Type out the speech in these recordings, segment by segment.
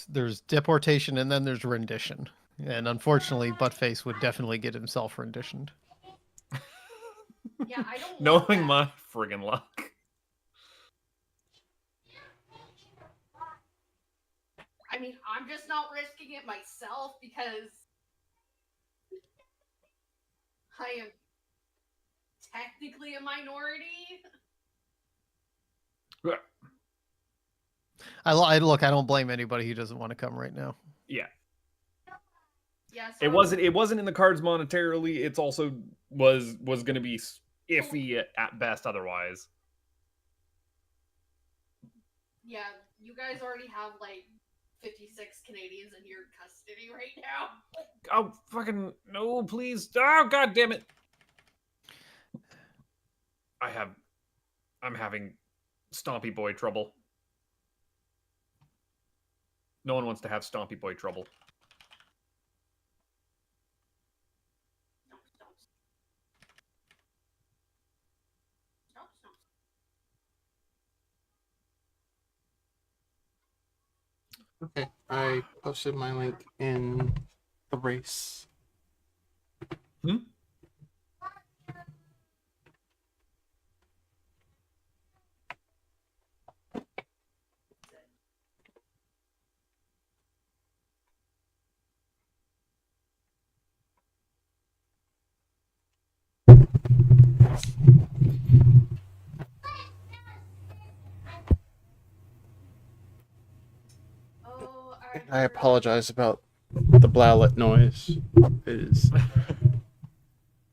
there's deportation and then there's rendition. And unfortunately, Buttface would definitely get himself renditioned. Yeah, I don't want Knowing that. my friggin' luck. I mean, I'm just not risking it myself because I am technically a minority. I look, I don't blame anybody who doesn't want to come right now. Yeah. Yeah, so It wasn't in the cards monetarily. It's also was going to be iffy at best otherwise. Yeah, you guys already have like 56 Canadians in your custody right now. Oh fucking no, please. Oh god damn it. I'm having Stompy Boy trouble. No one wants to have Stompy Boy trouble. Okay, I posted my link in the race. Oh, I apologize about the blowlet noise. It is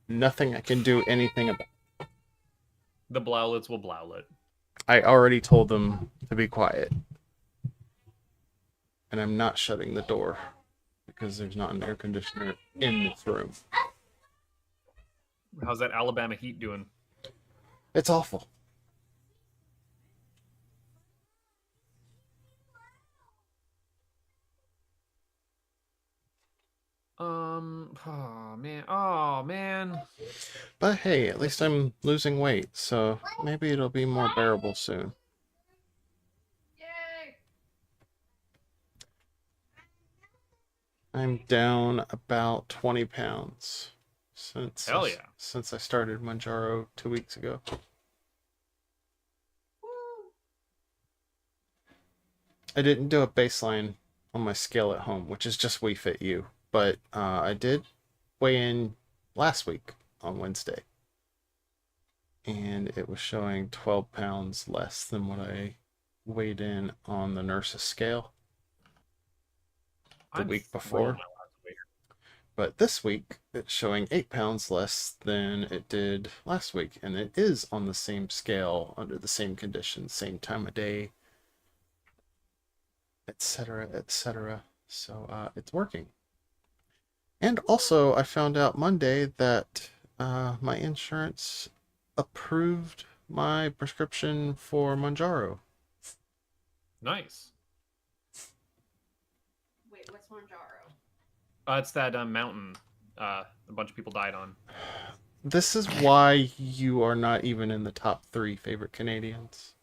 nothing I can do anything about. The blowlets will blowlet. I already told them to be quiet. And I'm not shutting the door because there's not an air conditioner in this room. How's that Alabama heat doing? It's awful. Oh man. But hey, at least I'm losing weight, so maybe it'll be more bearable soon. yay! I'm down about 20 pounds since Hell yeah. since I started Manjaro 2 weeks ago. I didn't do a baseline on my scale at home, which is just We Fit You, but I did weigh in last week on Wednesday, and it was showing 12 pounds less than what I weighed in on the nurse's scale the week before. But this week, it's showing 8 pounds less than it did last week, and it is on the same scale, under the same conditions, same time of day, etc., etc. So it's working. And also, I found out Monday that my insurance approved my prescription for Manjaro. Nice. Wait, what's Manjaro? It's that mountain a bunch of people died on. This is why you are not even in the top 3 favorite Canadians.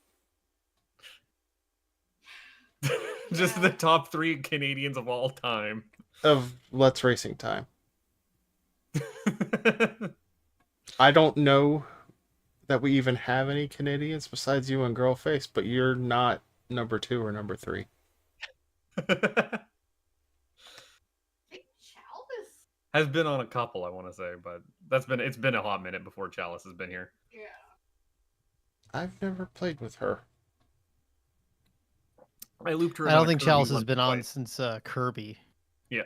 Just the top 3 Canadians of all time. Of Let's Racing Time. I don't know that we even have any Canadians besides you and Girlface, but you're not number 2 or number 3. Chalice? Has been on a couple, I want to say, but it's been a hot minute before Chalice has been here. Yeah. I've never played with her. I looped her. I don't think Chalice has been on since Kirby. Yeah.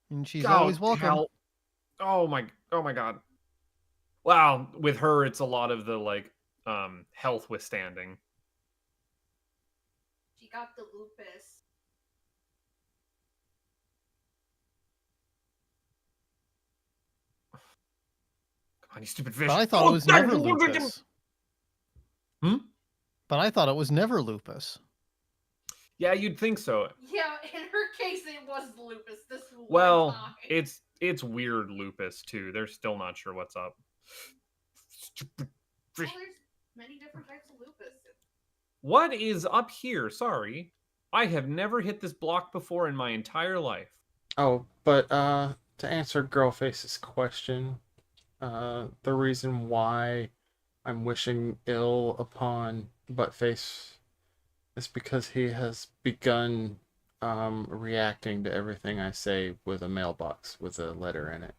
And she's always welcome. Oh my god. Wow, with her it's a lot of the like health withstanding. She got the lupus. Come on, you stupid fish. But I thought it was never lupus. But I thought it was never lupus. Yeah, you'd think so. Yeah, in her case, it was lupus. This Well, time. it's weird lupus too. They're still not sure what's up. Stupid fish. Well, there's many different types of lupus. What is up here? Sorry. I have never hit this block before in my entire life. Oh, but to answer Girlface's question, the reason why I'm wishing ill upon Buttface is because he has begun reacting to everything I say with a mailbox with a letter in it.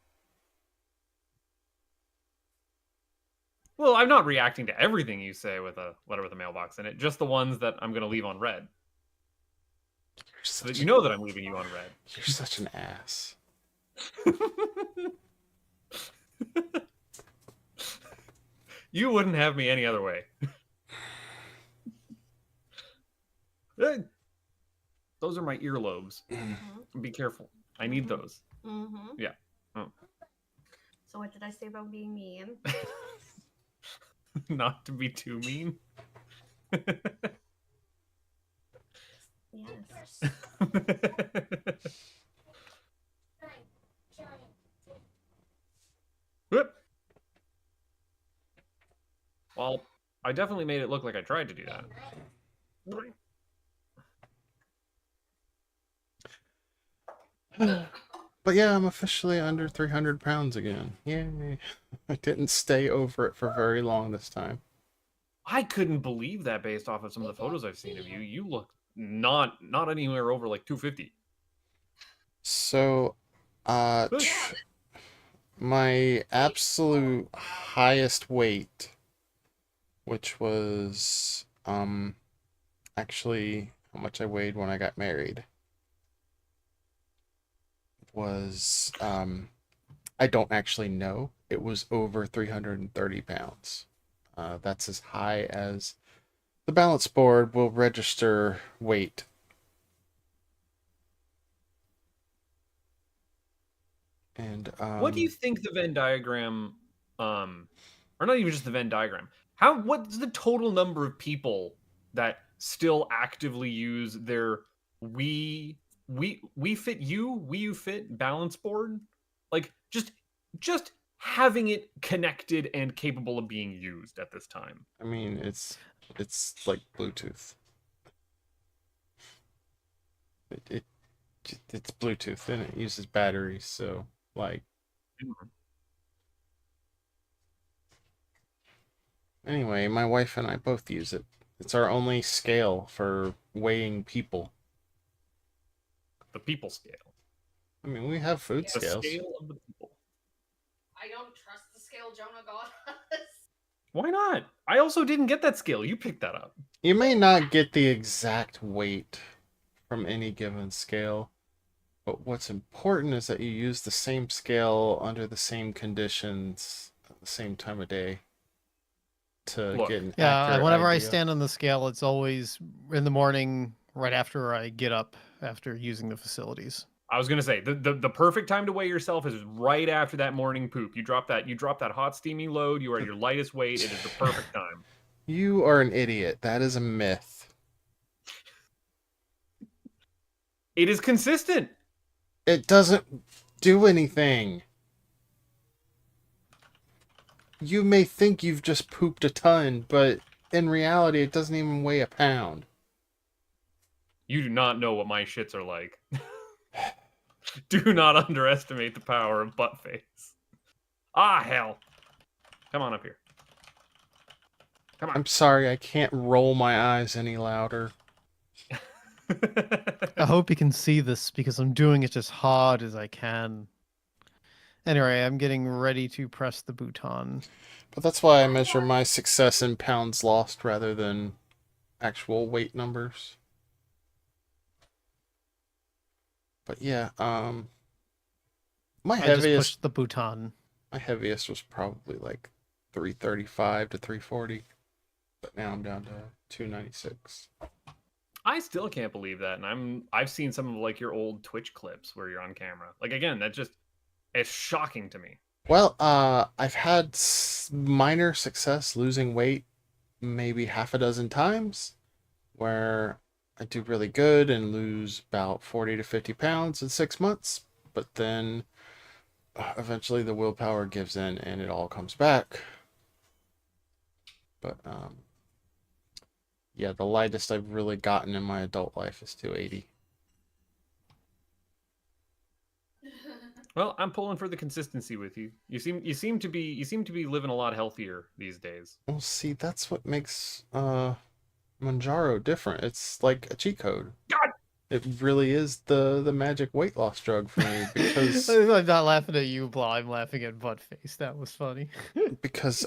Well, I'm not reacting to everything you say with a letter with a mailbox in it, just the ones that I'm going to leave on red. So that you know that I'm leaving you on red. You're such an ass. You wouldn't have me any other way. Those are my earlobes. Be careful. I need those. Yeah. Oh. So what did I say about being mean? Not to be too mean. Yes. Whoop. Well, I definitely made it look like I tried to do that. But yeah, I'm officially under 300 pounds again. Yay. I didn't stay over it for very long this time. I couldn't believe that based off of some of the photos I've seen of you. You look not anywhere over like 250. So, my absolute highest weight, which was, actually how much I weighed when I got married, was, I don't actually know. It was over 330 pounds. That's as high as the balance board will register weight. And What do you think the Venn diagram, or not even just the Venn diagram? What's the total number of people that still actively use their We Fit You Fit balance board? Like just having it connected and capable of being used at this time. I mean, it's like Bluetooth. It's Bluetooth and it uses batteries, so like. Anyway, my wife and I both use it. It's our only scale for weighing people. The people scale. I mean, we have food The scales. scale of the people. I don't trust the scale Jonah got us. Why not? I also didn't get that scale. You picked that up. You may not get the exact weight from any given scale, but what's important is that you use the same scale under the same conditions at the same time of day to Look, get an Yeah, accurate whenever I idea. stand on the scale, it's always in the morning, right after I get up after using the facilities. I was gonna say the perfect time to weigh yourself is right after that morning poop. You drop that hot steamy load. You are at your lightest weight. It is the perfect time. You are an idiot. That is a myth. It is consistent. It doesn't do anything. You may think you've just pooped a ton, but in reality, it doesn't even weigh a pound. You do not know what my shits are like. Do not underestimate the power of butt face. Ah, hell. Come on up here. Come on. I'm sorry, I can't roll my eyes any louder. I hope you can see this because I'm doing it as hard as I can. Anyway, I'm getting ready to press the button. But that's why I measure my success in pounds lost rather than actual weight numbers. But yeah, my I just heaviest pushed the button. my heaviest was probably like 335 to 340. But now I'm down to 296. I still can't believe that, and I've seen some of like your old Twitch clips where you're on camera. Like again, it's shocking to me. Well, I've had minor success losing weight maybe half a dozen times where I do really good and lose about 40 to 50 pounds in 6 months, but then eventually the willpower gives in and it all comes back. But Yeah, the lightest I've really gotten in my adult life is 280. Well, I'm pulling for the consistency with you. You seem to be living a lot healthier these days. Well, see, that's what makes Manjaro different. It's like a cheat code. God! It really is the magic weight loss drug for me because I'm not laughing at you, Blah. I'm laughing at Buttface. That was funny. because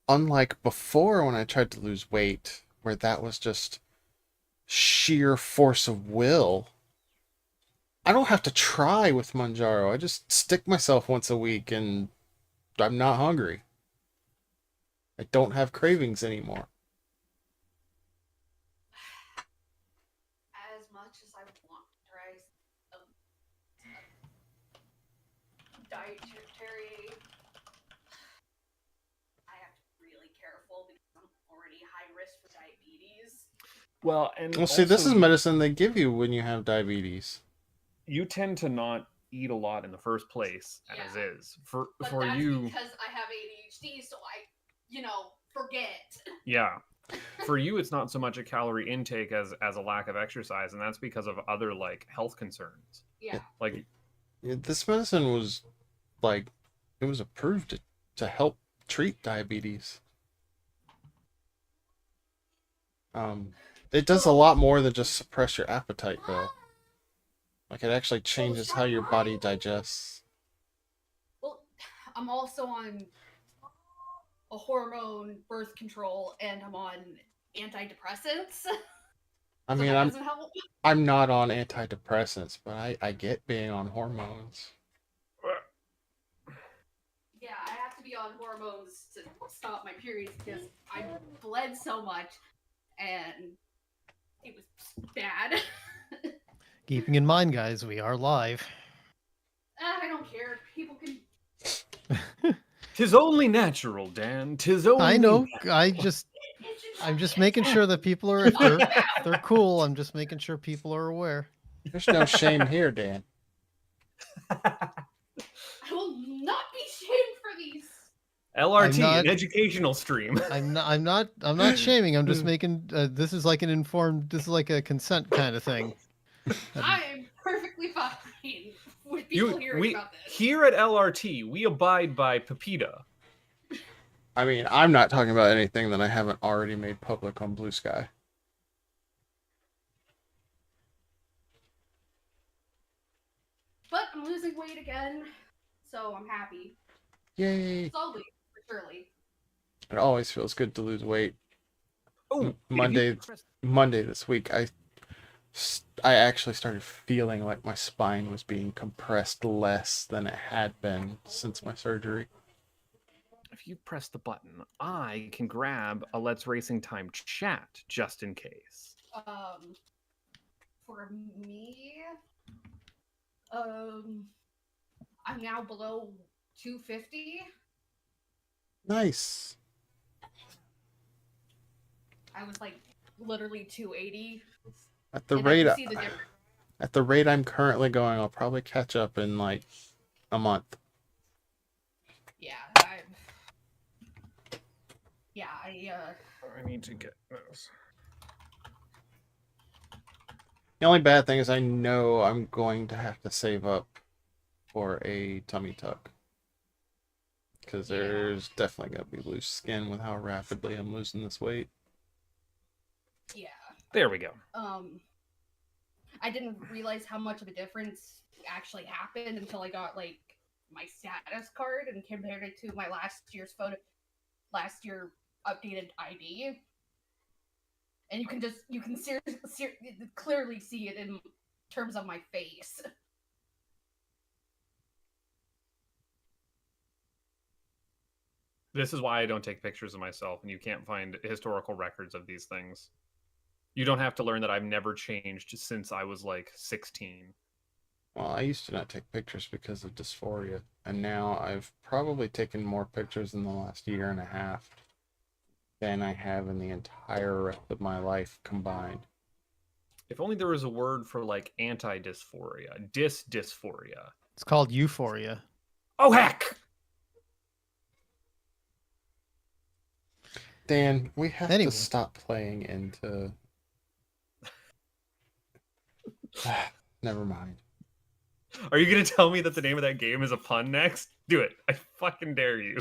unlike before when I tried to lose weight, where that was just sheer force of will, I don't have to try with Manjaro. I just stick myself once a week and I'm not hungry. I don't have cravings anymore. As much as I want to try dietary, I have to be really careful because I'm already high risk for diabetes. Well, and Well, see, this also, is medicine they give you when you have diabetes. you tend to not eat a lot in the first place, as Yeah. is. For But for that's you, because I have ADHD, so I, forget. yeah. For you, it's not so much a calorie intake as a lack of exercise, and that's because of other like health concerns. Yeah. Like, This medicine was like, it was approved to help treat diabetes. It does a lot more than just suppress your appetite, though. Like, it actually changes how your body digests. Well, I'm also on a hormone birth control, and I'm on antidepressants. I So mean, that I'm doesn't help. I'm not on antidepressants, but I get being on hormones. Yeah, I have to be on hormones to stop my periods because I bled so much, and it was bad. Keeping in mind, guys, we are live. I don't care. People can. 'tis only natural, Dan. 'Tis only. I know. natural. I'm just making sure that people are, if they're cool. I'm just making sure people are aware. There's no shame here, Dan. I will not be shamed for these. LRT, I'm not- an educational stream. I'm not shaming. I'm just making. This is like This is like a consent kind of thing. I am perfectly fine with people hearing about this. Here at LRT, we abide by Pepita. I mean, I'm not talking about anything that I haven't already made public on Blue Sky. But I'm losing weight again, so I'm happy. Yay! Slowly, but surely. It always feels good to lose weight. Oh, Monday this week, I actually started feeling like my spine was being compressed less than it had been since my surgery. If you press the button, I can grab a Let's Racing Time chat just in case. For me, I'm now below 250. Nice. I was like literally 280. At the And I rate can see the difference. at the rate I'm currently going, I'll probably catch up in like a month. Yeah, I need to get this. The only bad thing is I know I'm going to have to save up for a tummy tuck. Because Yeah. there's definitely going to be loose skin with how rapidly I'm losing this weight. yeah. There we go. I didn't realize how much of a difference actually happened until I got like my status card and compared it to my last year updated ID. And you can clearly see it in terms of my face. This is why I don't take pictures of myself, and you can't find historical records of these things. You don't have to learn that I've never changed since I was like 16. Well, I used to not take pictures because of dysphoria. And now I've probably taken more pictures in the last year and a half than I have in the entire rest of my life combined. If only there was a word for like anti-dysphoria, dysphoria. It's called euphoria. Oh heck! Dan, we have Anyway. to stop playing into. Never mind. Are you gonna tell me that the name of that game is a pun next? Do it. I fucking dare you.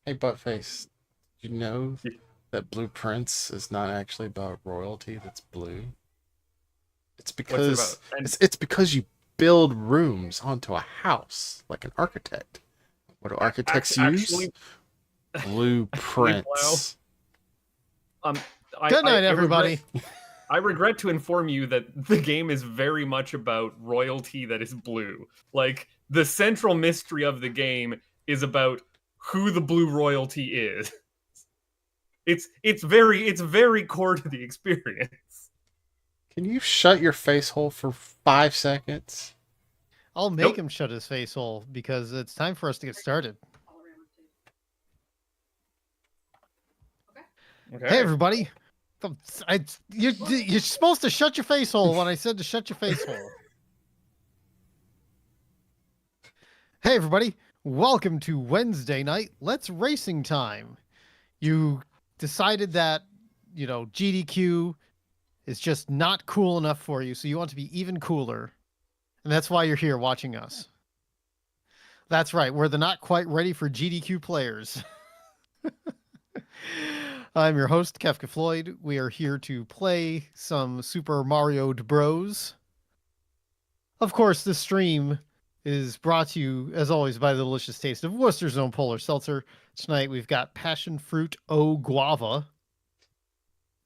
Hey, Buttface, you know Yeah. that Blueprints is not actually about royalty that's blue? It's What's it because about? And it's because you build rooms onto a house like an architect. What do architects use? actually, Blueprints. Good night, everybody. I regret to inform you that the game is very much about royalty that is blue. Like, the central mystery of the game is about who the blue royalty is. It's very core to the experience. Can you shut your face hole for 5 seconds? I'll make Nope. him shut his face hole because it's time for us to get started. Okay. Hey, everybody. You're supposed to shut your face hole when I said to shut your face hole. Hey, everybody. Welcome to Wednesday night. Let's Racing Time. You decided that, GDQ is just not cool enough for you, so you want to be even cooler. And that's why you're here watching us. That's right. We're the not quite ready for GDQ players. I'm your host, Kefka Floyd. We are here to play some Super Mario Bros. Of course, this stream is brought to you, as always, by the delicious taste of Worcester's own Polar Seltzer. Tonight, we've got Passion Fruit Au Guava.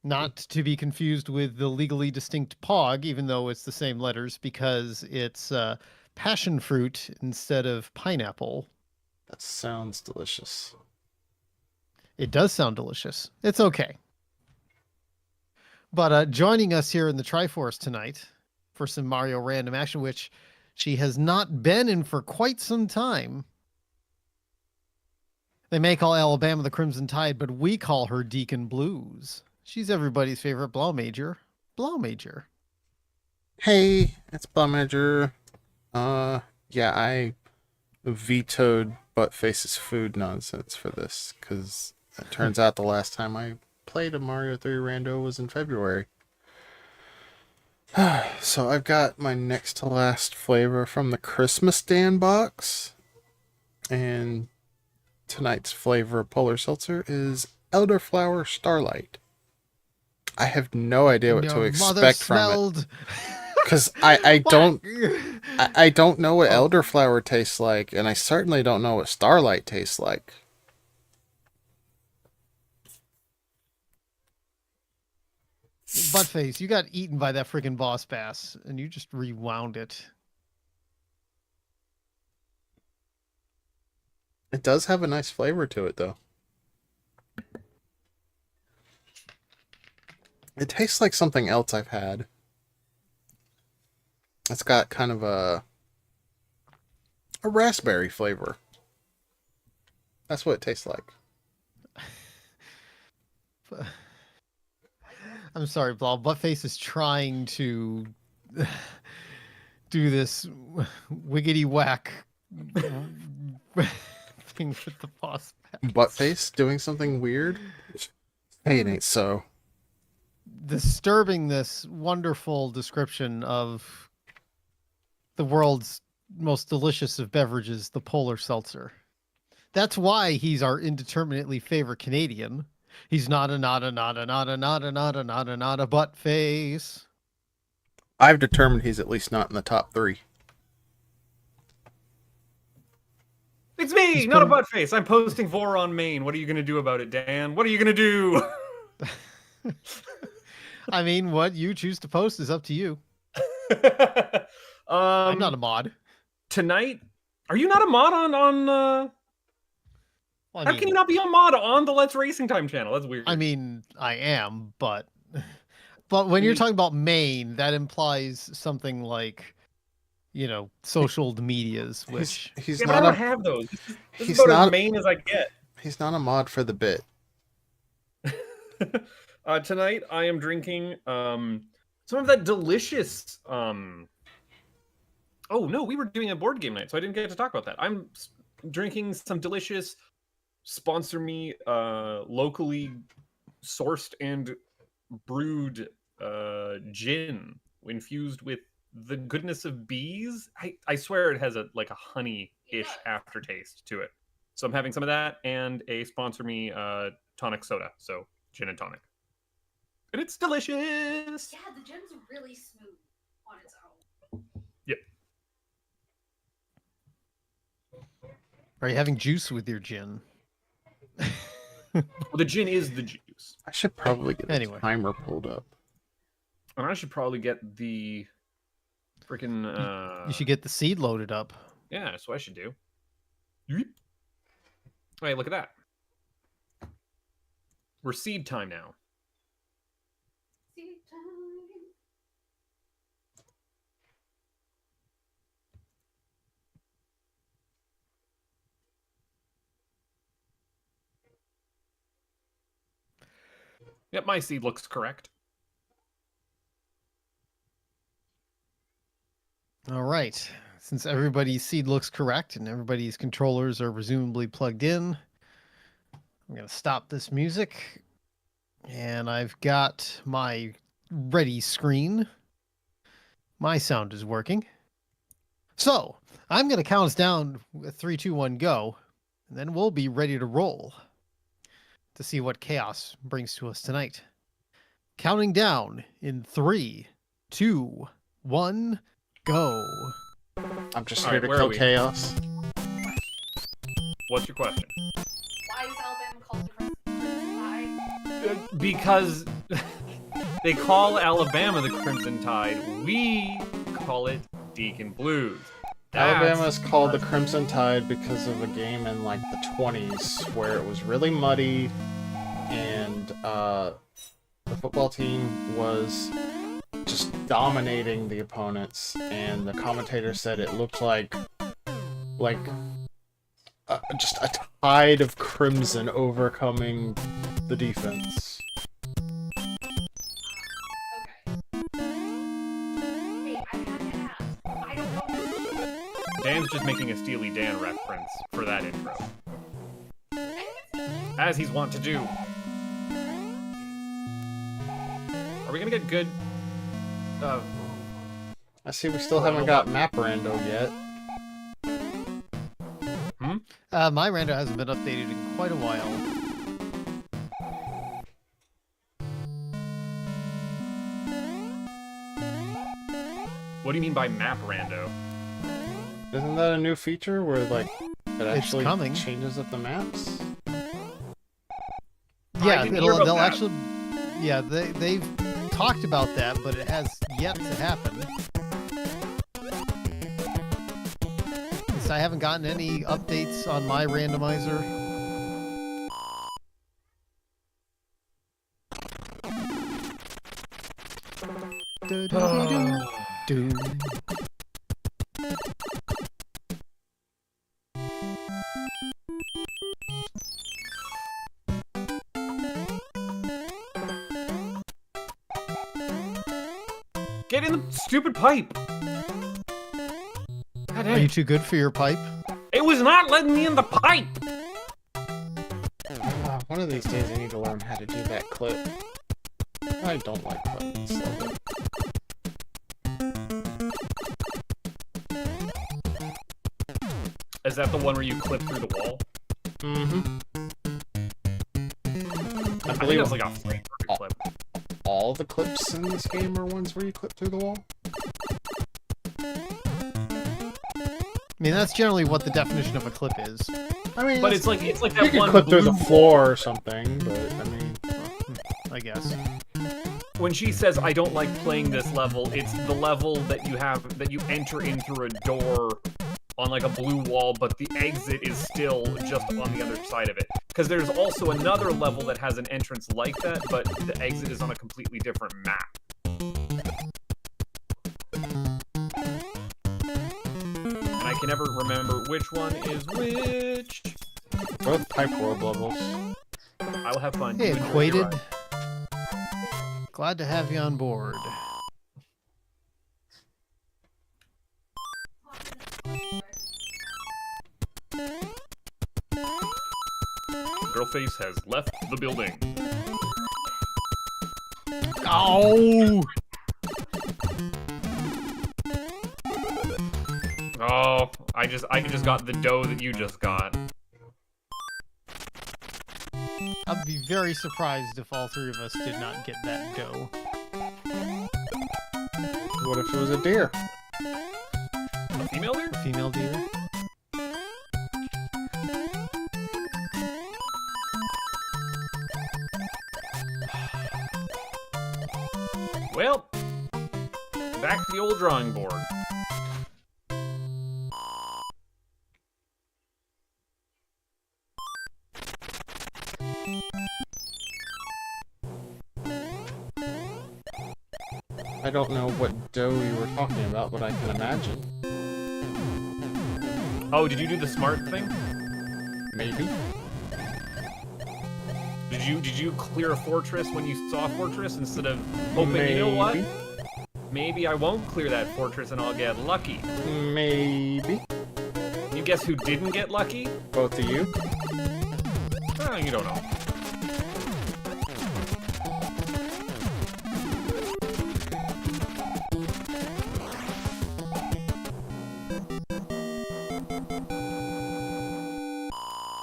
Not to be confused with the legally distinct POG, even though it's the same letters, because it's passion fruit instead of pineapple. That sounds delicious. It does sound delicious. It's okay. But joining us here in the Triforce tonight for some Mario Random Action, which she has not been in for quite some time. They may call Alabama the Crimson Tide, but we call her Deacon Blues. She's everybody's favorite Blow Major. Blow Major. Hey, it's Blow Major. Yeah, I vetoed Buttface's food nonsense for this, because it turns out the last time I played a Mario 3 Rando was in February. So I've got my next to last flavor from the Christmas Dan box. And tonight's flavor of Polar Seltzer is Elderflower Starlight. I have no idea what to expect from it. Because I don't know what elderflower tastes like, and I certainly don't know what Starlight tastes like. Buttface, you got eaten by that freaking boss bass, and you just rewound it. It does have a nice flavor to it, though. It tastes like something else I've had. It's got kind of a raspberry flavor. That's what it tastes like. I'm sorry, Blah. Buttface is trying to do this wiggity whack thing with the boss bass. Buttface doing something weird? Hey, it ain't so. Disturbing this wonderful description of the world's most delicious of beverages, the Polar Seltzer. That's why he's our indeterminately favorite Canadian. He's not a butt face. I've determined he's at least not in the top 3. It's me, He's not a putting- butt face. I'm posting 4 on main. What are you gonna do about it, Dan? What are you gonna do? I mean, what you choose to post is up to you. I'm not a mod. Tonight, are you not a mod on Well, how can you not be a mod on the Let's Racing Time channel? That's weird. I mean, I am, but when you're talking about main, that implies something like, social medias, which He's yeah, but I not don't a have those. This he's is about not- as main as I get. he's not a mod for the bit. Tonight I am drinking some of that delicious oh no, we were doing a board game night, so I didn't get to talk about that. I'm drinking some delicious sponsor me locally sourced and brewed gin infused with the goodness of bees. I swear it has a honey-ish aftertaste to it. So I'm having some of that and a sponsor me tonic soda. So gin and tonic. And it's delicious. Yeah, the gin's really smooth on its own. Yep. Are you having juice with your gin? Well, the gin is the juice. I should probably get Anyway. the timer pulled up. And I should probably get the freaking You should get the seed loaded up. Yeah, that's what I should do. Yeep. Hey, look at that. We're seed time now. Seed time. Yep, my seed looks correct. All right. Since everybody's seed looks correct and everybody's controllers are presumably plugged in, I'm going to stop this music. And I've got my ready screen. My sound is working. So I'm going to count us down with 3, 2, 1, go. And then we'll be ready to roll to see what chaos brings to us tonight. Counting down in 3, 2, 1, go. I'm just All here right, to where are kill we? chaos. What's your question? Why is Alabama called the Crimson Tide? Because they call Alabama the Crimson Tide. We call it Deacon Blues. Alabama is called the Crimson Tide because of a game in like the 20s where it was really muddy and the football team was just dominating the opponents, and the commentator said it looked like just a tide of crimson overcoming the defense. Okay. Hey, I had to ask. I don't know. Dan's just making a Steely Dan reference for that intro. As he's wont to do. Are we gonna get good I see we still haven't got map rando yet. My rando hasn't been updated in quite a while. what do you mean by map rando? Isn't that a new feature where like it actually coming. changes up the maps? Yeah, didn't hear about they'll that. actually. Yeah, they've talked about that, but it has yet to happen. Since I haven't gotten any updates on my randomizer. Do-do-do-do. Get in the stupid pipe! God Are damn you it. too good for your pipe? It was not letting me in the pipe! One of these days I need to learn how to do that clip. I don't like clips. Love it. Is that the one where you clip through the wall? Mm-hmm. I I think believe that's like a flavor clip. all the clips in this game are ones where you clip through the wall. I mean, that's generally what the definition of a clip is. I mean, But it's it's like you that could one clip through the blue floor or something, but I mean, I guess. When she says I don't like playing this level, it's the level that you enter in through a door on like a blue wall, but the exit is still just on the other side of it. Because there's also another level that has an entrance like that, but the exit is on a completely different map. And I can never remember which one is which. both Pipe World levels. I will have fun. Hey, You enjoy your Equated. ride. Glad to have you on board. Girlface has left the building. Oh! Oh, I just got the dough that you just got. I'd be very surprised if all three of us did not get that dough. What if it was a deer? A female deer? Female deer? Well, back to the old drawing board. I don't know what dough you were talking about, but I can imagine. Oh, did you do the smart thing? Maybe. Did you clear a fortress when you saw a fortress instead of hoping, you know what? Maybe I won't clear that fortress and I'll get lucky. Maybe. You guess who didn't get lucky? Both of you. Oh, you don't know.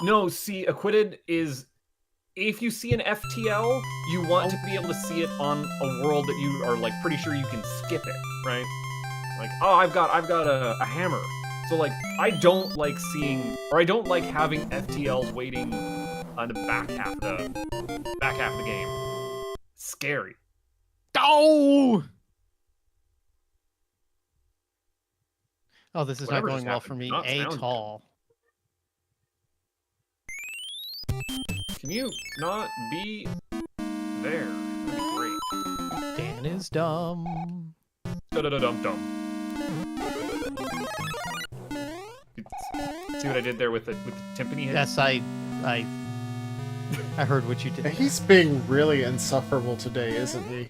No, see, acquitted is if you see an FTL, you want to be able to see it on a world that you are like pretty sure you can skip it, right? Like, oh, I've got a hammer. So like, I don't like seeing, or I don't like having FTLs waiting on the back half of the game. Scary. Oh! Oh, this is Whatever not just going well happened for me did not at sound all. Can you not be there? That'd be great. Dan is dumb. Dum-dum-dum-dum. See what I did there with the timpani hit? Yes, I heard what you did. He's being really insufferable today, isn't he?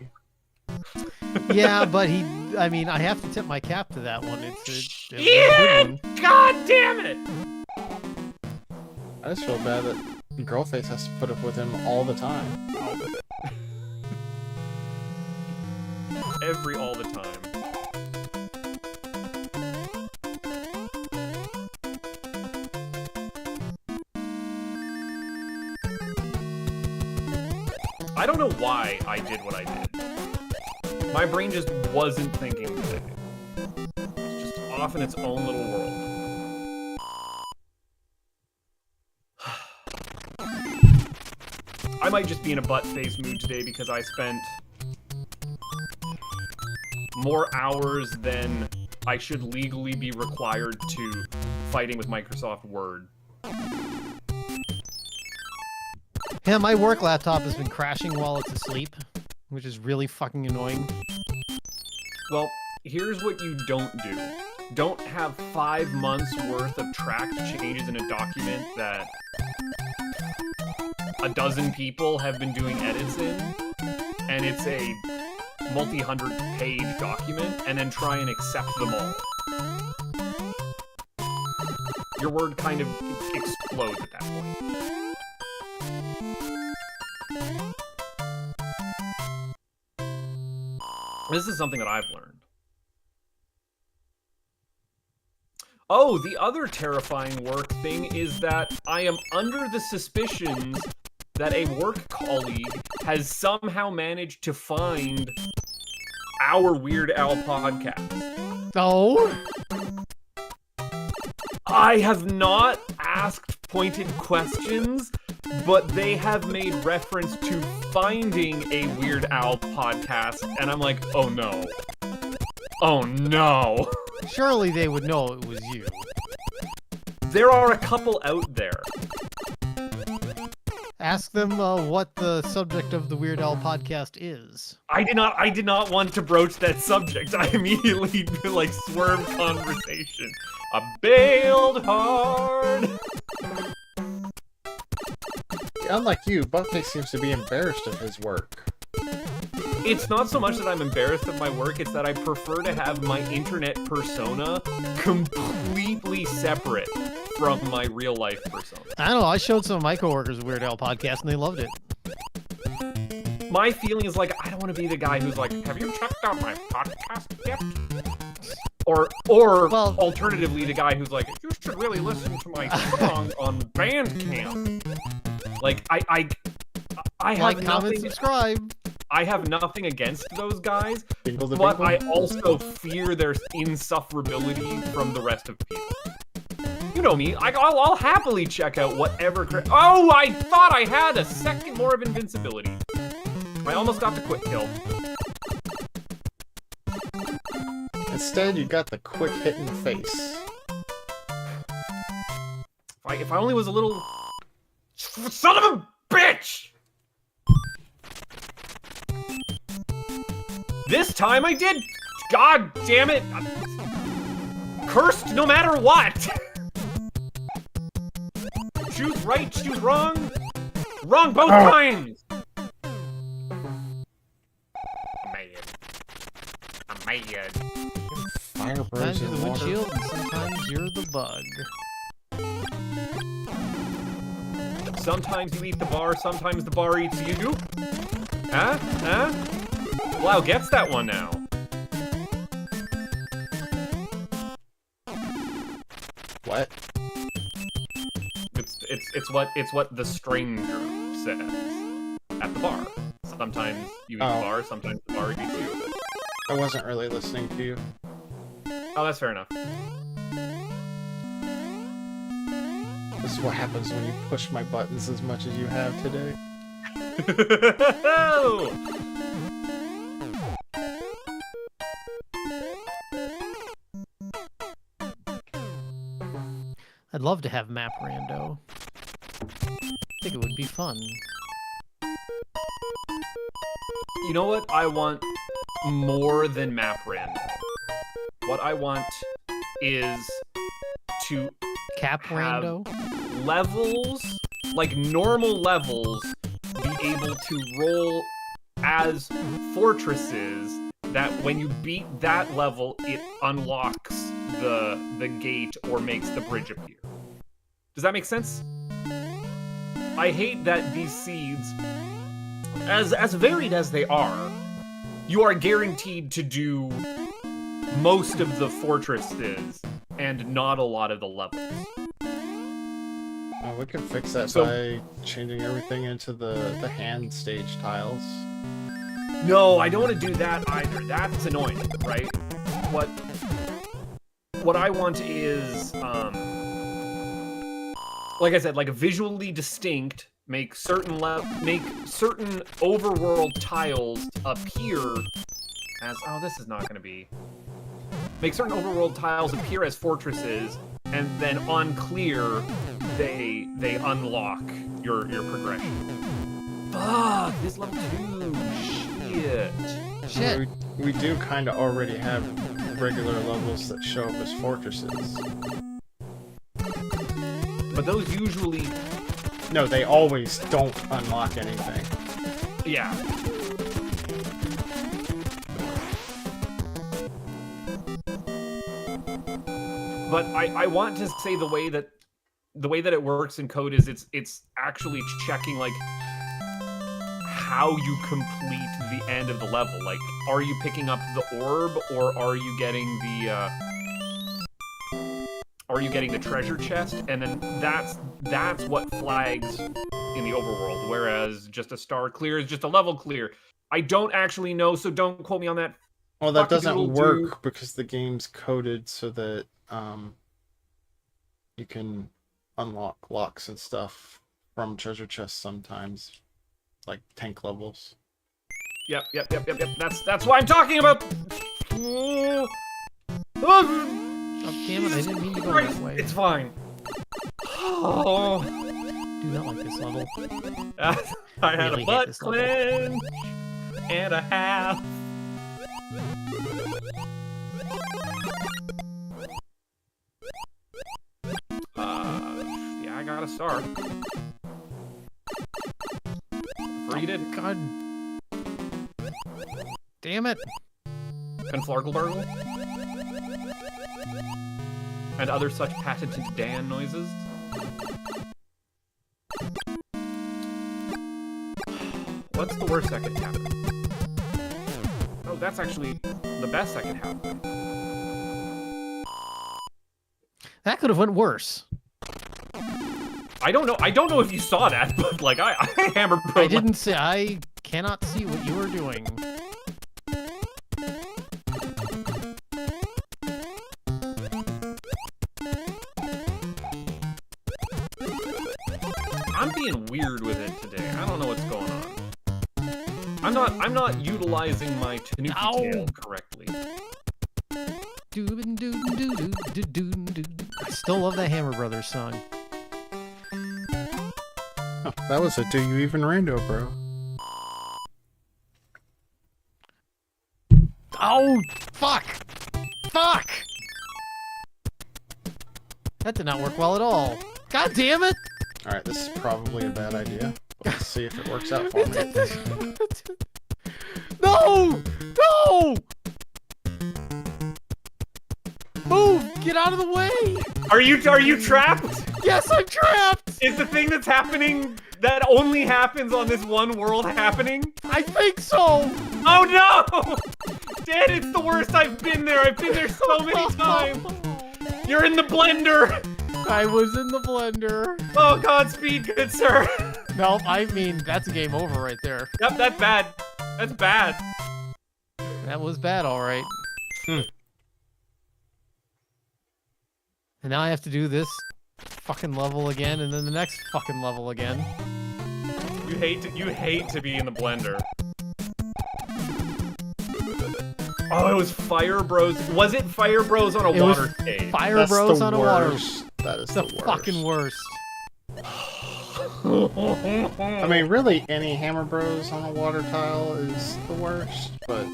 Yeah, but I mean, I have to tip my cap to that one. It was a Yeah! good one. God damn it! I just feel bad that Girlface has to put up with him all the time. All the time. I don't know why I did what I did. My brain just wasn't thinking today. It's just off in its own little world. I might just be in a butt-face mood today because I spent more hours than I should legally be required to fighting with Microsoft Word. Yeah, my work laptop has been crashing while it's asleep, which is really fucking annoying. Well, here's what you don't do. Don't have 5 months worth of tracked changes in a document that a dozen people have been doing edits in, and it's a multi-hundred page document, and then try and accept them all. Your Word kind of explodes at that point. This is something that I've learned. Oh, the other terrifying work thing is that I am under the suspicions that a work colleague has somehow managed to find our Weird Al podcast. Oh? I have not asked pointed questions, but they have made reference to finding a Weird Al podcast, and I'm like, oh no. Oh no. Surely they would know it was you. There are a couple out there. Ask them what the subject of the Weird Al podcast is. I did not want to broach that subject. I immediately like swerved conversation. I bailed hard. Unlike you, Buttface seems to be embarrassed of his work. It's not so much that I'm embarrassed of my work, it's that I prefer to have my internet persona completely separate from my real life persona. I don't know. I showed some of my coworkers a Weird Al podcast, and they loved it. My feeling is like, I don't want to be the guy who's like, have you checked out my podcast yet? Or Well- alternatively, the guy who's like, you should really listen to my song on Bandcamp. Like, I have Like, comment, nothing. subscribe. I have nothing against those guys, Bingle the but bingle. I also fear their insufferability from the rest of people. You know me. I'll happily check out whatever. Oh, I thought I had a second more of invincibility. I almost got the quick kill. Instead, you got the quick hit in the face. If I only was a little... Son of a bitch! This time I did! God damn it! I'm cursed no matter what! Choose right, choose wrong. Wrong both times! I'm mad. Fire Sometimes burns you're in the water. windshield, and sometimes you're the bug. Sometimes you eat the bar, sometimes the bar eats you. Huh? Huh? Wow, gets that one now. What? It's what the stranger says at the bar. Sometimes you eat the Oh. bar, sometimes the bar eats you. I wasn't really listening to you. Oh, that's fair enough. This is what happens when you push my buttons as much as you have today. I'd love to have map rando. I think it would be fun. You know what I want more than map random? What I want is to Cap have rando? levels, like normal levels, be able to roll as fortresses that when you beat that level, it unlocks the gate or makes the bridge appear. Does that make sense? I hate that these seeds, as varied as they are, you are guaranteed to do most of the fortresses and not a lot of the levels. Oh, we can fix that So- by changing everything into the hand stage tiles. No, I don't want to do that either. That's annoying, right? What I want is, like I said, like a visually distinct. Make certain overworld tiles appear as. Oh, this is not going to be. Make certain overworld tiles appear as fortresses, and then on clear, they unlock your progression. Fuck, this level 2. Shit. Shit. We do kind of already have regular levels that show up as fortresses. But those usually, No, they always don't unlock anything. yeah. But I want to say the way that it works in code is it's actually checking like how you complete the end of the level. Like, are you picking up the orb or are you getting the treasure chest? And then that's what flags in the overworld. Whereas just a star clear is just a level clear. I don't actually know, so don't quote me on that. Well, that doesn't Fuck-a-doodle-doo. work because the game's coded so that you can unlock locks and stuff from treasure chests sometimes, like tank levels. Yep. That's what I'm talking about. Oh, damn it, I didn't mean to go that way. It's fine. Oh, Do not like this level. I had Really a hate butt this level. clench and a half. Yeah, I got a star. You didn't. God. Damn it. Conflargle burgle? and other such patented Dan noises. What's the worst that could happen? Oh, that's actually the best that could happen. That could have went worse. I don't know if you saw that, but like I hammered pro. I didn't see. I cannot see what you were doing. I'm being weird with it today. I don't know what's going on. I'm not utilizing my Tanuki tail correctly. I still love that Hammer Brothers song. Oh, that was a Do You Even Rando, bro. Oh, fuck! Fuck! That did not work well at all. God damn it! Alright, this is probably a bad idea. Let's see if it works out for me. No! No! Move! Get out of the way! Are you trapped? Yes, I'm trapped! Is the thing that's happening that only happens on this one world happening? I think so! Oh no! Dad, it's the worst. I've been there. I've been there so many times. You're in the blender. I was in the blender. Oh, Godspeed, good sir. Nope, I mean, that's a game over right there. Yep, that's bad. That's bad. That was bad, alright. And now I have to do this fucking level again, and then the next fucking level again. You hate to be in the blender. Oh, it was Fire Bros. Was it Fire Bros on a water stage? Fire That's Bros the on a water. worst. That is The the worst. fucking worst. I mean, really, any Hammer Bros on a water tile is the worst, but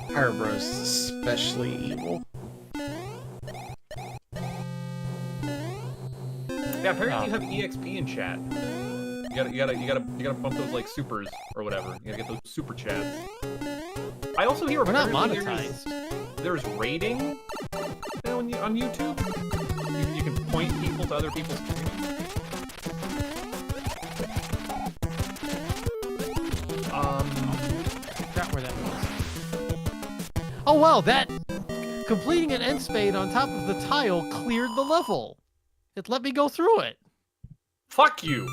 Fire Bros is especially evil. Yeah, apparently you have EXP in chat. You gotta bump those like supers or whatever. You gotta get those super chats. I also hear We're not apparently monetized. there's rating on YouTube. You can point people to other people's streams. Forgot where that was. Oh wow, that completing an end spade on top of the tile cleared the level. It let me go through it. Fuck you!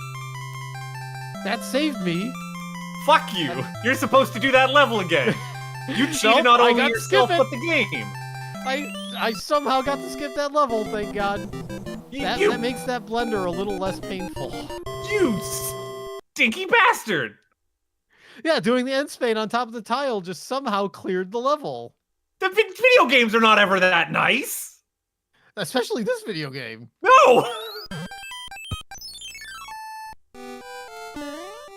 That saved me. Fuck you! You're supposed to do that level again. You cheated Nope, not I only got to yourself skip it. but the game. I somehow got to skip that level, thank God. That makes that blender a little less painful. You stinky bastard! Yeah, doing the end spade on top of the tile just somehow cleared the level. The video games are not ever that nice. Especially this video game. No.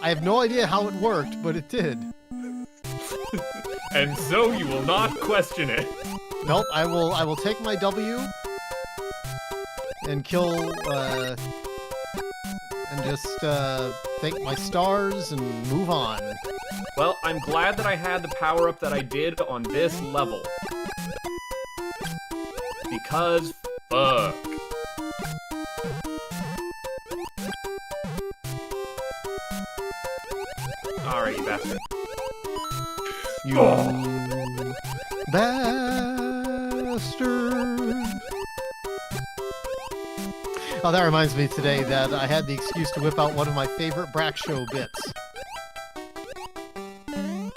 I have no idea how it worked, but it did. And so you will not question it. Nope, I will take my W and kill and just thank my stars and move on. Well, I'm glad that I had the power-up that I did on this level. Because fuck. Alright, you bastard. You bastard. Oh, that reminds me today that I had the excuse to whip out one of my favorite Brack Show bits.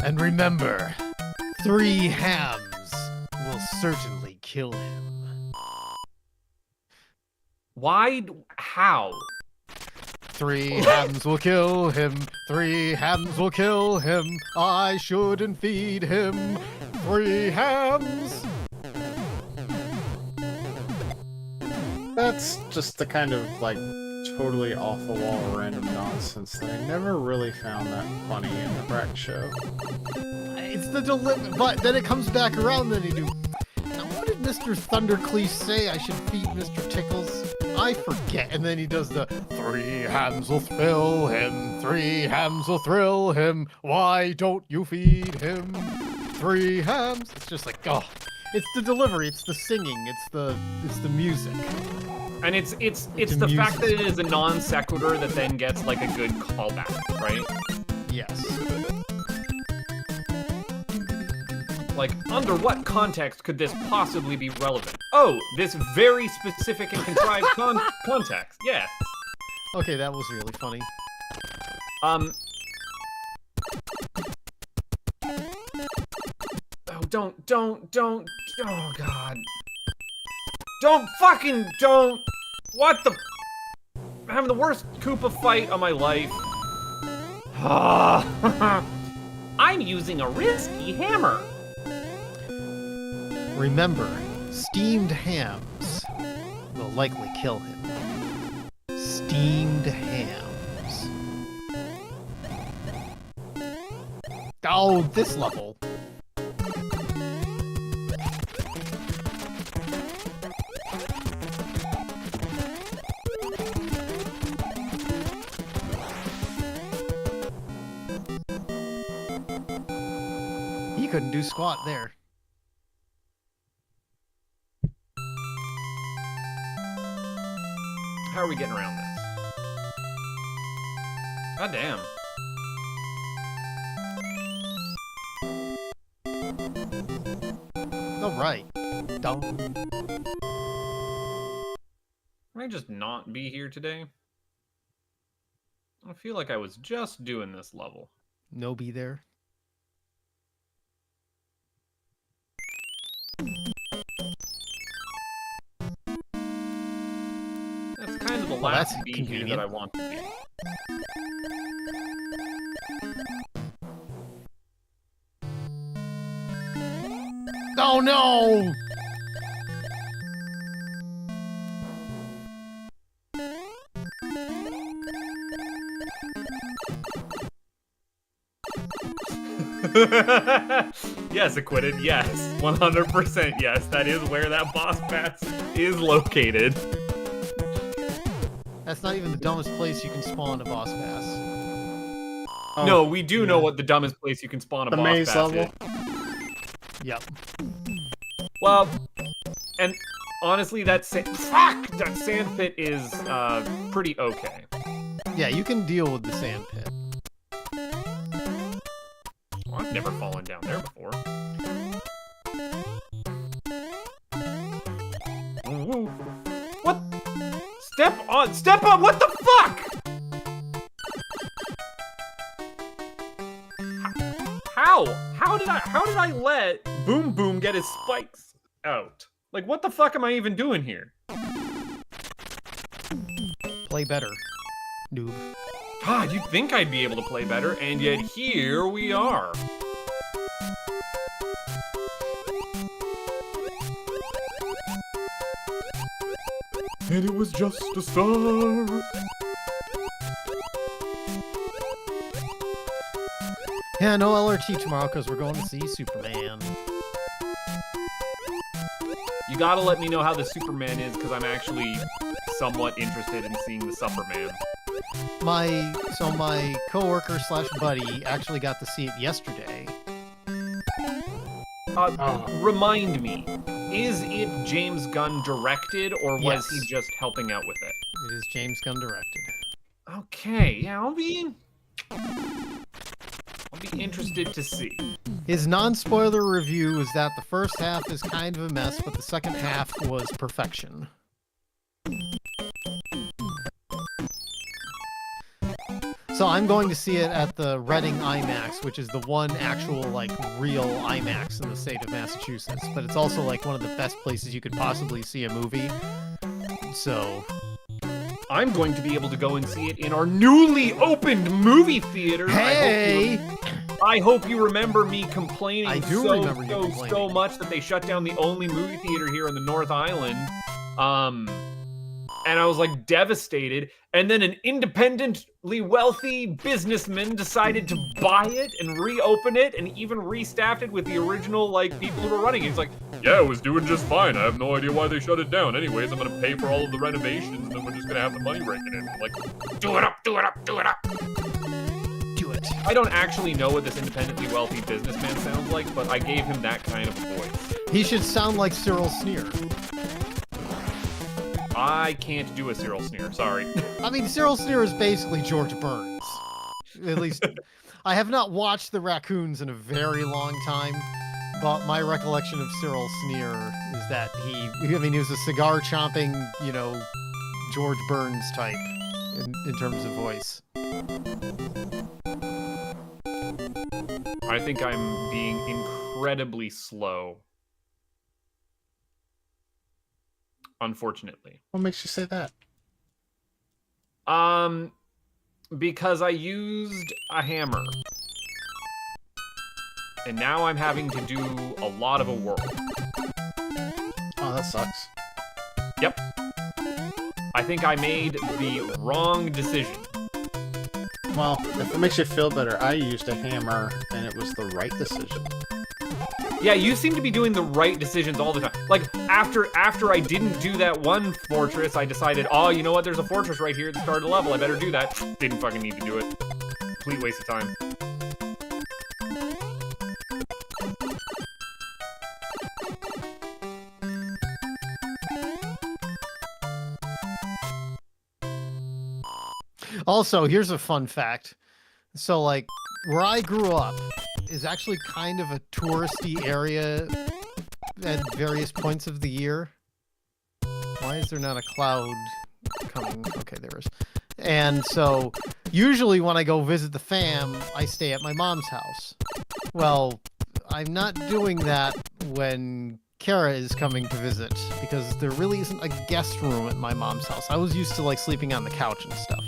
And remember, 3 hams will certainly kill him. Why? How? 3 hams will kill him. 3 hams will kill him. I shouldn't feed him. 3 hams. That's just the kind of, like, totally off-the-wall random nonsense that I never really found that funny in the Brack Show. It's the delivery, but then it comes back around. Then you do. Now, what did Mr. Thundercleese say? I should feed Mr. Tickles. I forget. And then he does the 3 hams will thrill him. 3 hams will thrill him. Why don't you feed him? 3 hams. It's just like, oh, It's the delivery. It's the singing. It's the music. And it's It's the fact amusing. that it is a non sequitur that then gets like a good callback, right? Yes. Like, under what context could this possibly be relevant? Oh, this very specific and contrived context. Yeah. Okay, that was really funny. Oh, don't. Oh, God. Don't. What the? I'm having the worst Koopa fight of my life. I'm using a risky hammer. Remember, steamed hams will likely kill him. Steamed hams. Oh, this level. He couldn't do squat there. How are we getting around this? God damn. All right. Don't. Can I just not be here today? I feel like I was just doing this level. No be there. That's kind of the Well, last that's be here convenient. that I want to be. Oh no! Yes, acquitted. Yes, 100%. Yes, that is where that boss pass is located. That's not even the dumbest place you can spawn a boss pass. Oh, No, we do know yeah. what the dumbest place you can spawn a The boss maze pass level? is. Yep. Well, and honestly, that sand pit is pretty okay. Yeah, you can deal with the sand pit. Well, I've never fallen down there before. Ooh. What? Step on, what the fuck? How did I let Boom Boom get his spikes out? Like, what the fuck am I even doing here? Play better, noob. God, you'd think I'd be able to play better, and yet here we are. And it was just a start. Yeah, no LRT tomorrow because we're going to see Superman. You gotta let me know how the Superman is, because I'm actually somewhat interested in seeing the Superman. My coworker / buddy actually got to see it yesterday. Remind me, is it James Gunn directed, or was Yes. he just helping out with it? It is James Gunn directed. Okay, yeah, I'll be interested to see. His non-spoiler review is that the first half is kind of a mess, but the second half was perfection. So I'm going to see it at the Reading IMAX, which is the one actual, like, real IMAX in the state of Massachusetts. But it's also, like, one of the best places you could possibly see a movie. So, I'm going to be able to go and see it in our newly opened movie theater. hey! I hope you remember me complaining I do so remember you complaining. much that they shut down the only movie theater here in the North Island. And I was like devastated. And then an independently wealthy businessman decided to buy it and reopen it and even restaffed it with the original like people who were running it. He's like, yeah, it was doing just fine. I have no idea why they shut it down. Anyways, I'm gonna pay for all of the renovations and then we're just gonna have the money raking in. I'm like, do it up, do it up, do it up. Do it I don't actually know what this independently wealthy businessman sounds like, but I gave him that kind of voice. He should sound like Cyril Sneer. I can't do a Cyril Sneer, sorry. I mean, Cyril Sneer is basically George Burns. At least, I have not watched The Raccoons in a very long time, but my recollection of Cyril Sneer is that he was a cigar chomping, George Burns type in terms of voice. I think I'm being incredibly slow. Unfortunately. What makes you say that? Because I used a hammer. And now I'm having to do a lot of a whirl. Oh, that sucks. Yep. I think I made the wrong decision. Well, if it makes you feel better, I used a hammer and it was the right decision. Yeah, you seem to be doing the right decisions all the time. Like, after I didn't do that one fortress, I decided, oh, you know what, there's a fortress right here at the start of the level, I better do that. Didn't fucking need to do it. Complete waste of time. Also, here's a fun fact. So, like, where I grew up is actually kind of a touristy area at various points of the year. Why is there not a cloud coming? Okay, there is. And so, usually when I go visit the fam, I stay at my mom's house. Well, I'm not doing that when Kara is coming to visit, because there really isn't a guest room at my mom's house. I was used to, like, sleeping on the couch and stuff.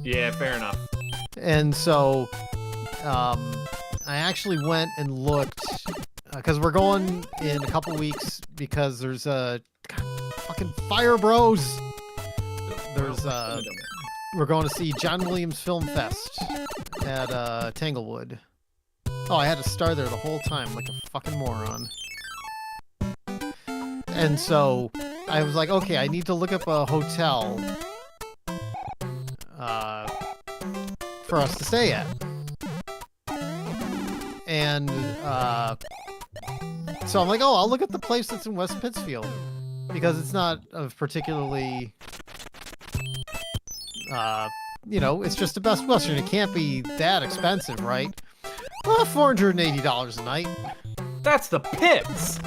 Yeah, fair enough. And so, I actually went and looked, because we're going in a couple weeks, because there's fucking Fire Bros. There's, we're going to see John Williams Film Fest at, Tanglewood. Oh, I had to star there the whole time, like a fucking moron. And so, I was like, okay, I need to look up a hotel, for us to stay at. And so I'm like, oh, I'll look at the place that's in West Pittsfield, because it's not of particularly, it's just a Best Western. It can't be that expensive, right? Well, $480 a night. That's the pits!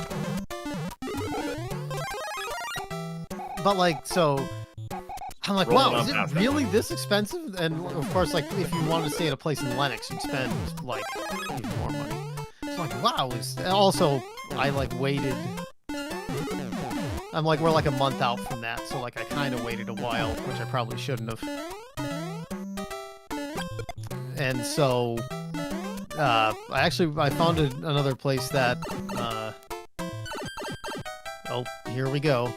But, like, so I'm like, Rolling wow, up is past it that really one. this expensive? And of course, like, if you wanted to stay at a place in Lenox, you'd spend, like, even more money. So I'm like, wow. And also, I, like, waited. I'm like, we're like a month out from that, so, like, I kind of waited a while, which I probably shouldn't have. And so, I found another place that, oh, here we go.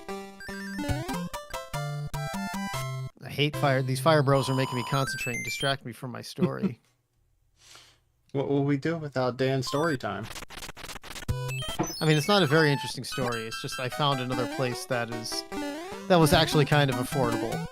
I hate these Fire Bros are making me concentrate and distract me from my story. What will we do without Dan's story time? I mean, it's not a very interesting story. It's just I found another place that was actually kind of affordable.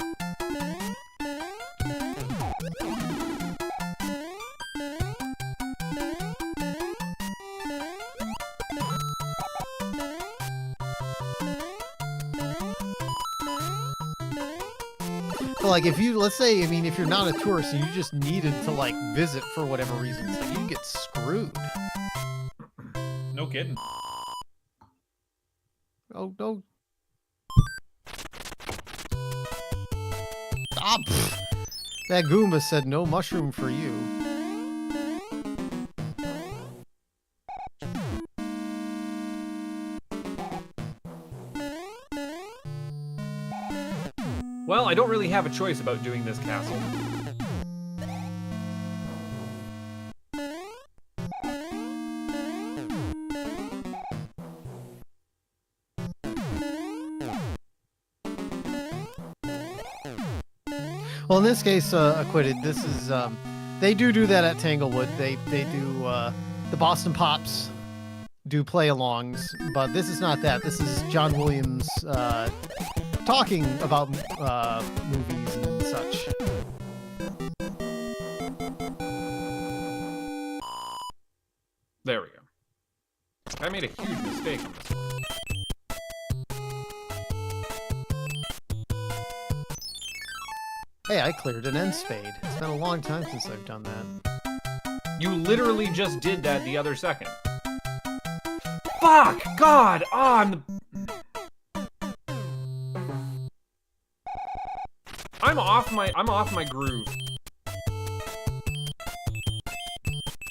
But, like, if you're not a tourist and you just needed to, like, visit for whatever reason, it's like, you can get screwed. No kidding. Oh, no. Ah, pfft. That Goomba said no mushroom for you. Well, I don't really have a choice about doing this castle. Well, in this case, Acquitted, this is, they do that at Tanglewood. They do, the Boston Pops do play-alongs, but this is not that. This is John Williams, talking about, movies and such. There we go. I made a huge mistake on this one. Hey, I cleared an end spade. It's been a long time since I've done that. You literally just did that the other second. Fuck! God! Ah, I'm off my groove.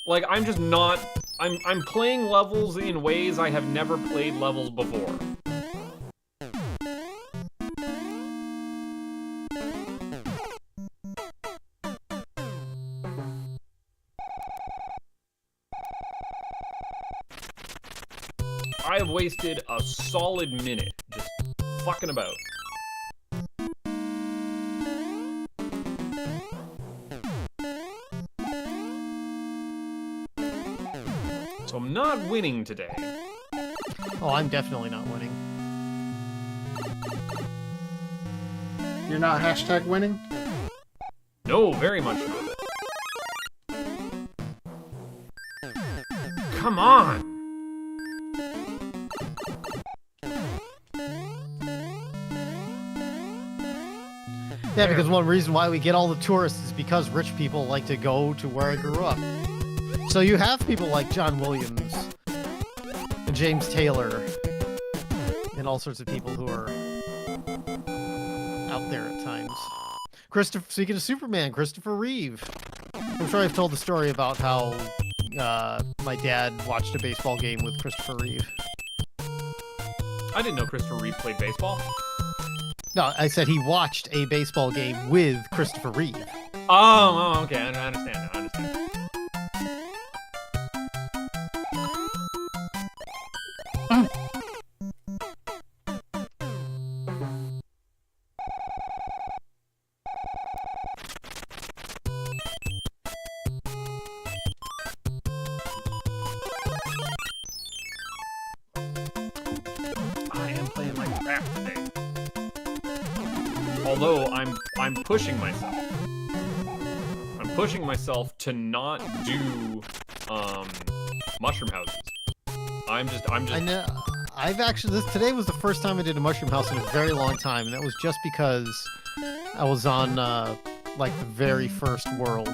Like, I'm just not... I'm playing levels in ways I have never played levels before. I have wasted a solid minute just fucking about. So I'm not winning today. Oh, I'm definitely not winning. You're not hashtag winning? No, very much not. Come on! Yeah, because one reason why we get all the tourists is because rich people like to go to where I grew up. So you have people like John Williams, and James Taylor, and all sorts of people who are out there at times. Speaking of Superman, Christopher Reeve. I'm sure I've told the story about how my dad watched a baseball game with Christopher Reeve. I didn't know Christopher Reeve played baseball. No, I said he watched a baseball game with Christopher Reeve. Oh, okay. I understand. I understand. I am playing like crap today. Although I'm pushing myself. I'm pushing myself to not do mushroom houses. I'm just I know. Today was the first time I did a mushroom house in a very long time, and that was just because I was on like the very first world.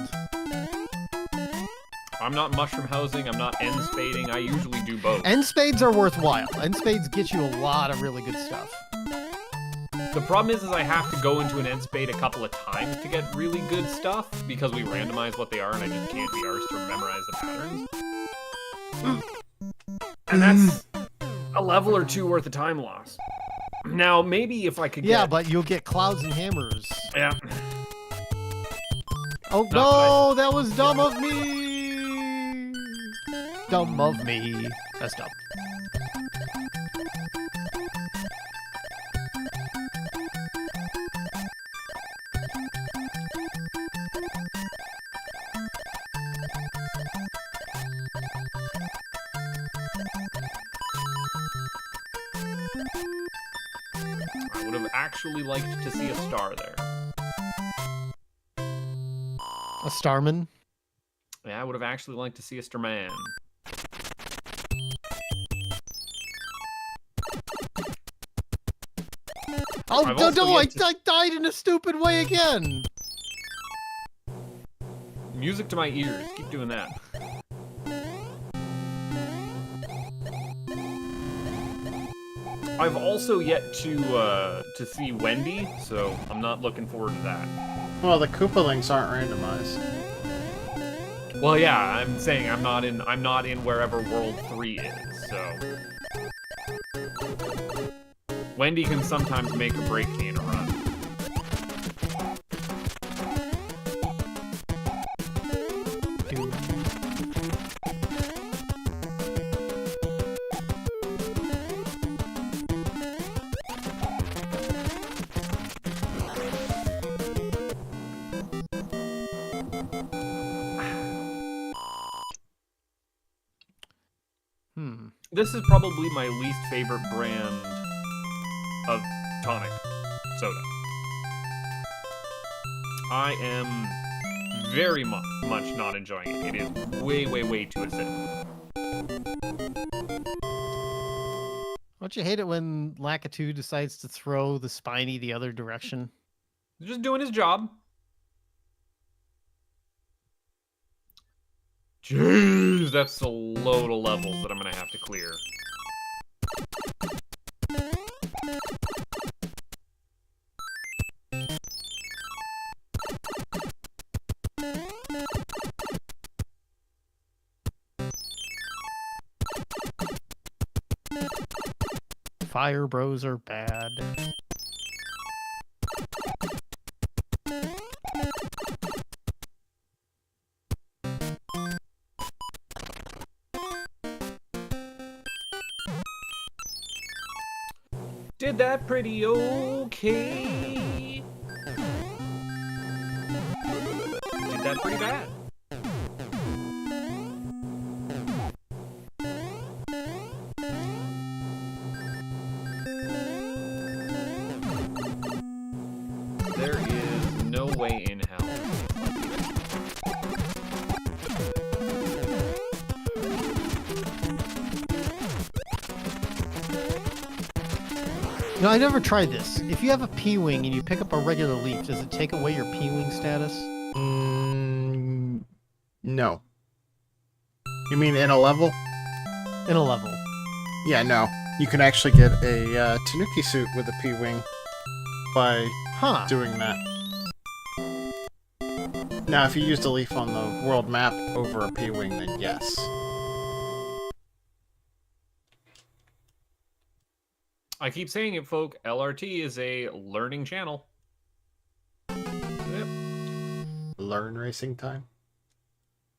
I'm not mushroom housing, I'm not end spading, I usually do both. End spades are worthwhile. End spades get you a lot of really good stuff. The problem is I have to go into an end spade a couple of times to get really good stuff, because we randomize what they are and I just can't be arsed to memorize the patterns. And that's a level or two worth of time loss. Now, maybe if I could get... Yeah, but you'll get clouds and hammers. Yeah. Oh, no, that was dumb of me. Dumb of me. That's dumb. I would have actually liked to see a star there. A starman? Yeah, I would have actually liked to see a starman. Oh, I've no, also no, I yet to- died in a stupid way again. Music to my ears. Keep doing that. I've also yet to see Wendy, so I'm not looking forward to that. Well, the Koopalings aren't randomized. Well, yeah, I'm saying I'm not in wherever World 3 is, so Wendy can sometimes make or break me in a run. This is probably my least favorite brand of tonic soda. I am very much not enjoying it. It is way, way, way too acidic. Don't you hate it when Lakitu decides to throw the Spiny the other direction? He's just doing his job. Jeez, that's a load of levels that I'm gonna have to clear. Fire bros are bad. Did that pretty okay. Did that pretty bad. There is no way in hell. No, I never tried this. If you have a P-Wing and you pick up a regular leaf, does it take away your P-Wing status? No. You mean in a level? In a level. Yeah, no. You can actually get a Tanuki suit with a P-Wing by Huh. doing that. Now, if you used a leaf on the world map over a P-Wing, then yes. I keep saying it, folk. LRT is a learning channel. Yep. Learn racing time.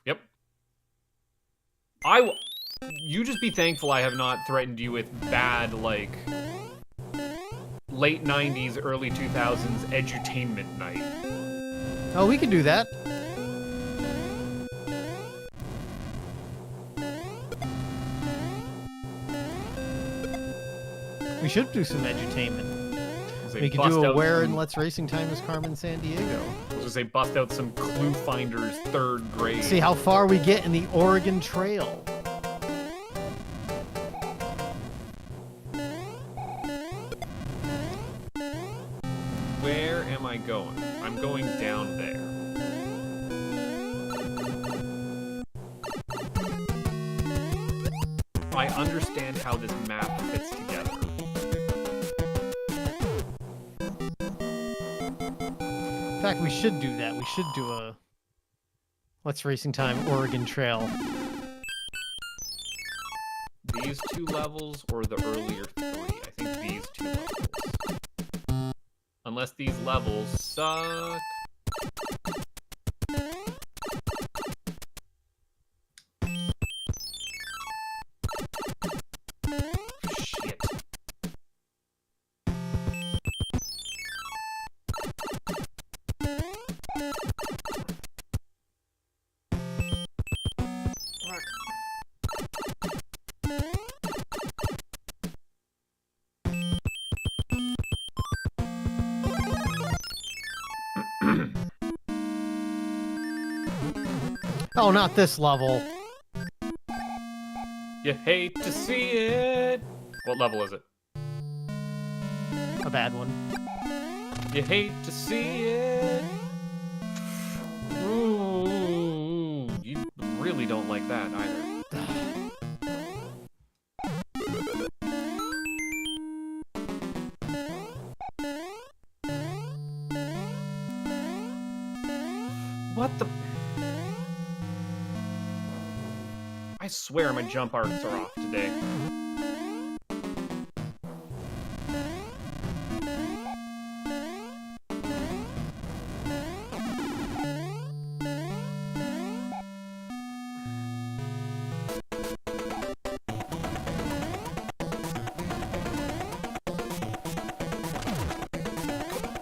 Yep. You just be thankful I have not threatened you with bad, like, late 90s, early 2000s edutainment night. Oh, we can do that. We should do some edutainment. We could do a Where in Let's Racing Time is Carmen San Diego. I was gonna say bust out some Clue Finders 3rd grade. See how far we get in the Oregon Trail. Where am I going? I'm going down there. I understand how this map fits together. In fact, we should do that. We should do a Let's Racing Time Oregon Trail. These 2 levels or the earlier 3? I think these 2 levels. Unless these levels suck. Shit. Oh, not this level. You hate to see it. What level is it? A bad one. You hate to see it. Ooh, you really don't like that either. What the? I swear my jump arcs are off today.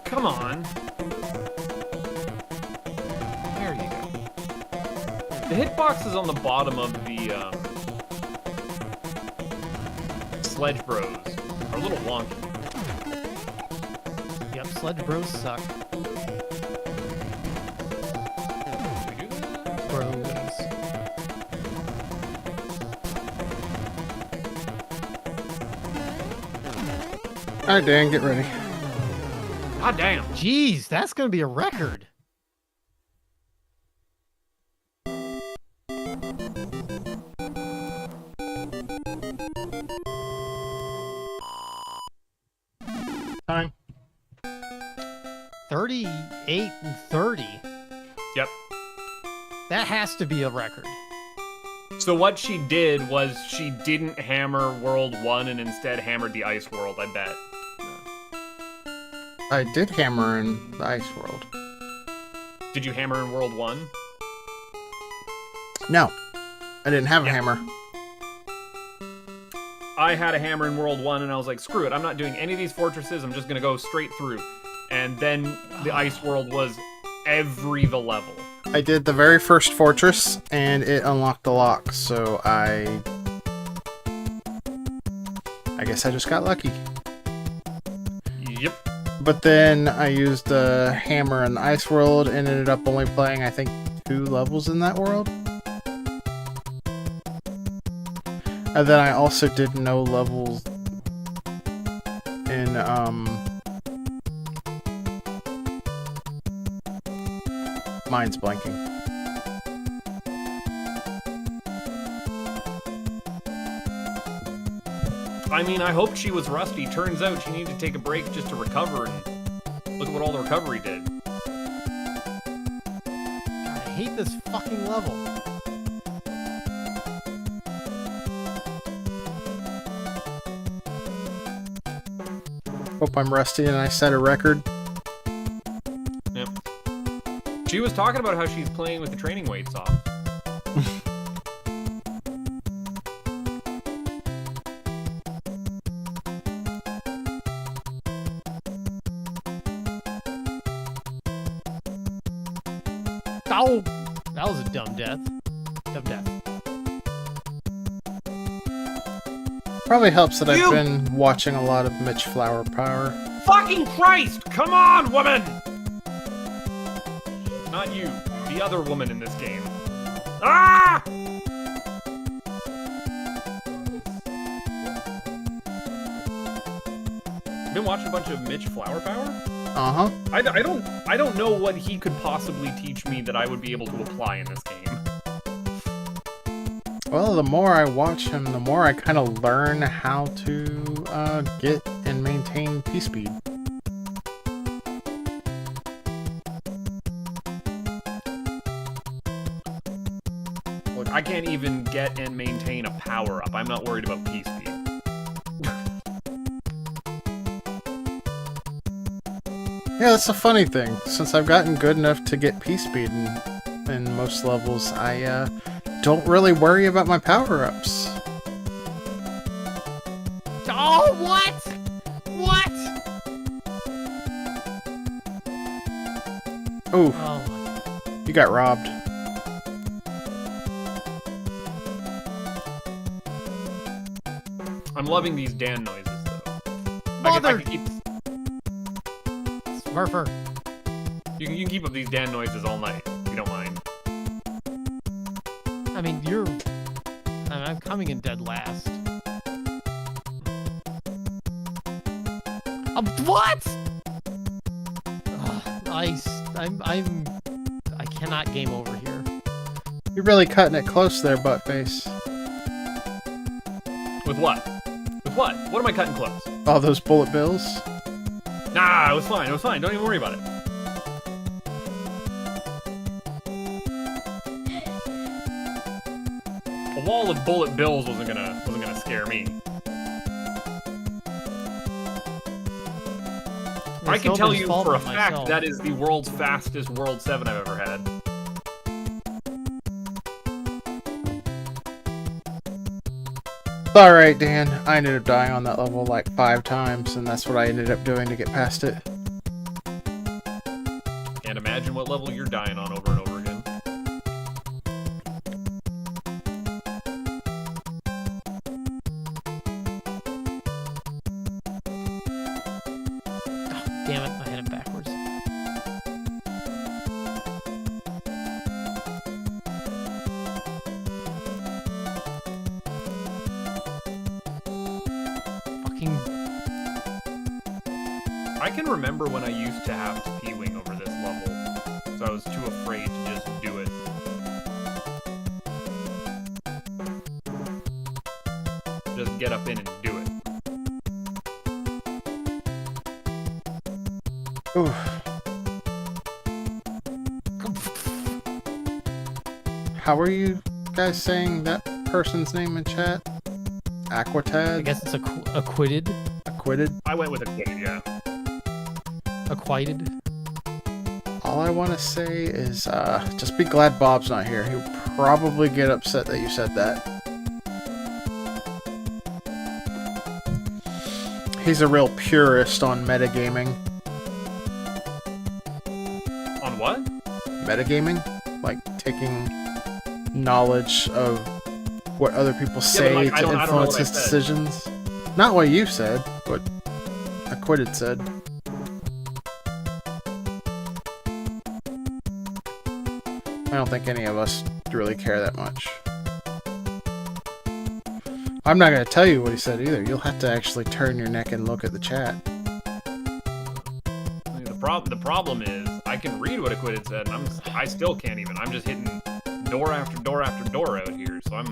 Come on. There you go. The hitboxes on the bottom of the Sledge Bros are a little wonky. Yep, Sledge Bros suck. Did we do that? Bros. All right, Dan, get ready. God damn. Jeez, that's gonna be a record. Time. 38 and 30. Yep. That has to be a record. So what she did was she didn't hammer World 1 and instead hammered the Ice World, I bet. I did hammer in the Ice World. Did you hammer in World 1? No, I didn't have a Yeah. hammer. I had a hammer in World 1 and I was like, screw it, I'm not doing any of these fortresses, I'm just gonna go straight through. And then the Ice World was every the level. I did the very first fortress, and it unlocked the lock, so I guess I just got lucky. Yep. But then I used the hammer in the Ice World and ended up only playing, I think, 2 levels in that world. And then I also did no levels in, Mine's blanking. I mean, I hoped she was rusty. Turns out she needed to take a break just to recover, and look at what all the recovery did. God, I hate this fucking level. Hope I'm rusty and I set a record. Yep. She was talking about how she's playing with the training weights off. Oh, that was a dumb death. Dumb death. Probably helps that You- I've been watching a lot of Mitch Flower Power. Fucking Christ! Come on, woman! Not you. The other woman in this game. Ah! Been watching a bunch of Mitch Flower Power? Uh-huh. I don't know what he could possibly teach me that I would be able to apply in this game. Well, the more I watch him, the more I kind of learn how to get and maintain P-Speed. Look, I can't even get and maintain a power-up. I'm not worried about P-Speed. Yeah, that's a funny thing. Since I've gotten good enough to get P-Speed in most levels, I don't really worry about my power-ups. Oh, what? What? Ooh, Oh, you got robbed. I'm loving these Dan noises, though. I Mother- can keep, Smurfer. you can keep up these Dan noises all night, if you don't mind. I mean, I'm coming in dead last. What? Ugh, I cannot game over here. You're really cutting it close there, Buttface. With what? With what? What am I cutting close? All those bullet bills. Nah, it was fine. It was fine. Don't even worry about it. A wall of bullet bills wasn't gonna scare me. I can tell you for a fact that is the world's fastest World 7 I've ever had. Alright, Dan. I ended up dying on that level like 5 times, and that's what I ended up doing to get past it. Can't imagine what level you're dying on over and over again. Damn it, I hit it backwards. Fucking I can remember when I used to have to P-Wing over this level, so I was too afraid to just do it. Just get up in and do it. Oof. How are you guys saying that person's name in chat? Aquatad? I guess it's acquitted. Acquitted? I went with acquitted, yeah. Acquitted. All I want to say is, just be glad Bob's not here. He'll probably get upset that you said that. He's a real purist on metagaming. On what? Metagaming? Like, taking knowledge of what other people say like, I to don't know influence what I his said. decisions. Not what you said, what Acquitted said. I don't think any of us really care that much. I'm not going to tell you what he said either. You'll have to actually turn your neck and look at the chat. I mean, the problem is, I can read what acquitted said, and I still can't even. I'm just hitting door after door after door out here, so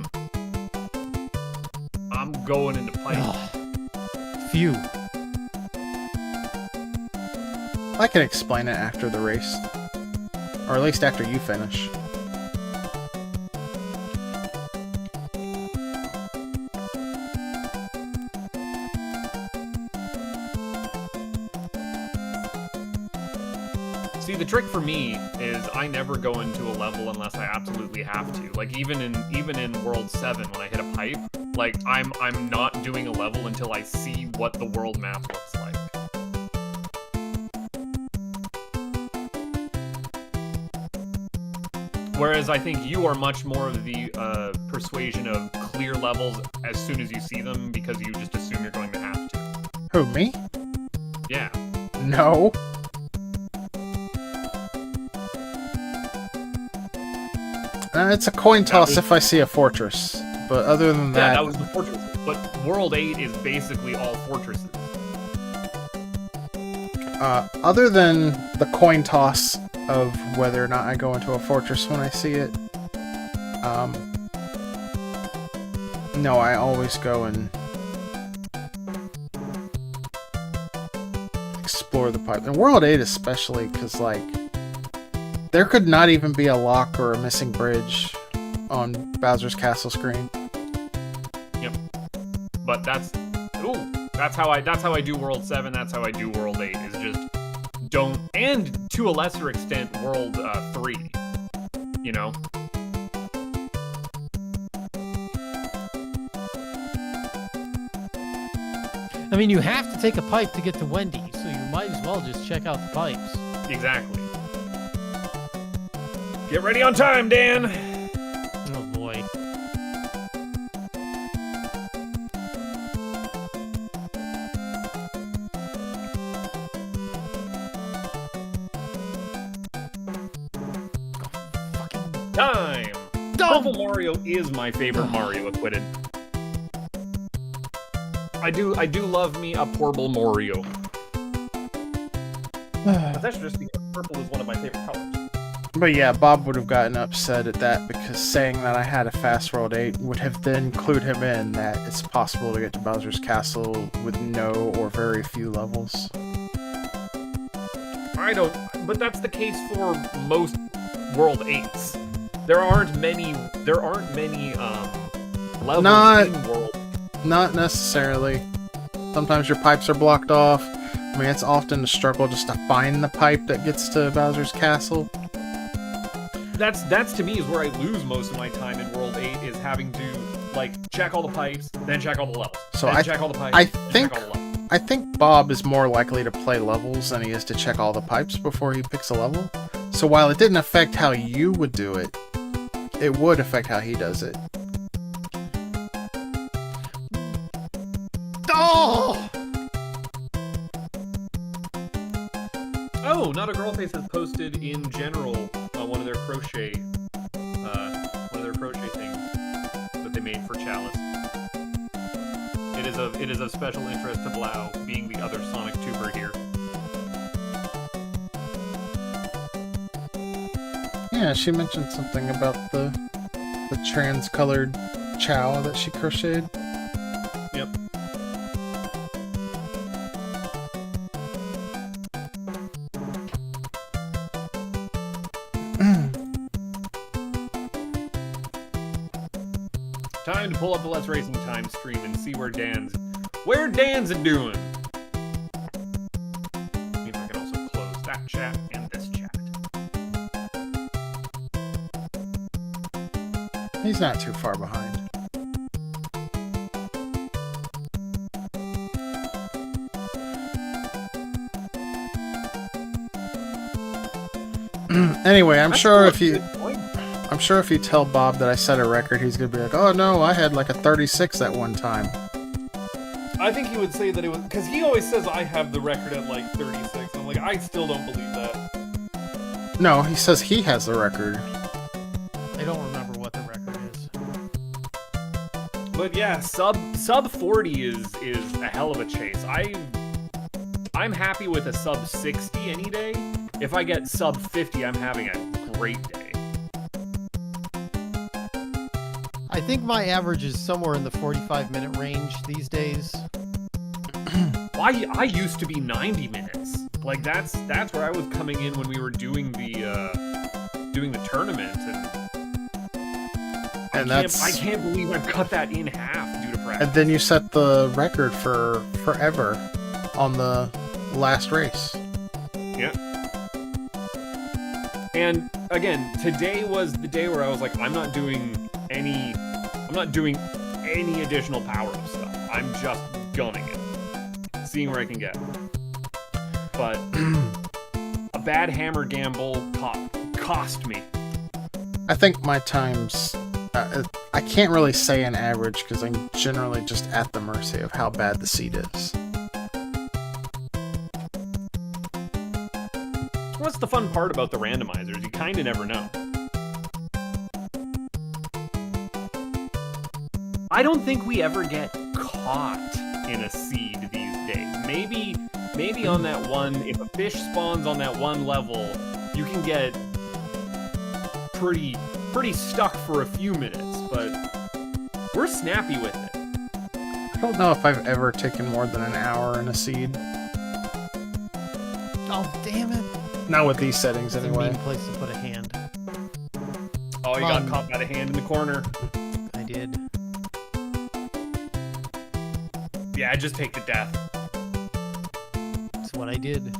I'm going into pipe. Phew. I can explain it after the race. Or at least after you finish. See, the trick for me is I never go into a level unless I absolutely have to. Like even in World 7 when I hit a pipe, like I'm not doing a level until I see what the world map looks like. Whereas I think you are much more of the persuasion of clear levels as soon as you see them because you just assume you're going to have to. Who, me? Yeah. No. It's a coin toss if I see a fortress. But other than Yeah, that... that was the fortress. But World 8 is basically all fortresses. Other than the coin toss of whether or not I go into a fortress when I see it, no, I always go and explore the pipe. In World 8 especially, because, like, there could not even be a lock or a missing bridge on Bowser's Castle screen. Yep. But that's how I do World 7, that's how I do World 8, is just don't, and to a lesser extent World 3, you know? I mean, you have to take a pipe to get to Wendy, so you might as well just check out the pipes. Exactly. Get ready on time, Dan! Oh boy. Time! Purple Mario is my favorite Mario acquitted. I do love me a Purple Mario. But that should just because purple is one of my favorite colors. But yeah, Bob would have gotten upset at that because saying that I had a fast World 8 would have then clued him in that it's possible to get to Bowser's Castle with no or very few levels. But that's the case for most World 8s. There aren't many levels in World. Not necessarily. Sometimes your pipes are blocked off. I mean, it's often a struggle just to find the pipe that gets to Bowser's Castle. That's to me is where I lose most of my time in World 8 is having to like check all the pipes, then check all the levels. So then I check all the pipes. I then think check all the levels. I think Bob is more likely to play levels than he is to check all the pipes before he picks a level. So while it didn't affect how you would do it, it would affect how he does it. Oh! Oh, Not a Girl Face has posted in general one of their crochet things that they made for Chalice. It is of special interest to Blau, being the other Sonic tuber here. Yeah, she mentioned something about the trans-colored chow that she crocheted. Yep. Time to pull up the Let's Racing Time stream and see where Dan's doing. Means I can also close that chat and this chat. He's not too far behind. Anyway, I'm sure if you tell Bob that I set a record, he's gonna be like, "Oh no, I had like a 36 at one time." I think he would say that it was because he always says I have the record at like 36. I'm like, I still don't believe that. No, he says he has the record. I don't remember what the record is. But yeah, sub 40 is a hell of a chase. I'm happy with a sub 60 any day. If I get sub 50, I'm having a great day. I think my average is somewhere in the 45-minute range these days. I used to be 90 minutes. Like that's where I was coming in when we were doing the tournament, And I can't believe I've cut that in half due to practice. And then you set the record for forever on the last race. Yeah. And again, today was the day where I was like, I'm not doing any additional power-up stuff. I'm just gunning it. Seeing where I can get. But a bad hammer gamble cost me. I think my times... I can't really say an average because I'm generally just at the mercy of how bad the seat is. What's the fun part about the randomizers? You kind of never know. I don't think we ever get caught in a seed these days. Maybe on that one, if a fish spawns on that one level, you can get pretty stuck for a few minutes, but we're snappy with it. I don't know if I've ever taken more than an hour in a seed. Oh, damn it. Not with these settings, It's a anyway. mean place to put a hand. Oh, you got caught by the hand in the corner. I did. Yeah, just take the death. That's what I did.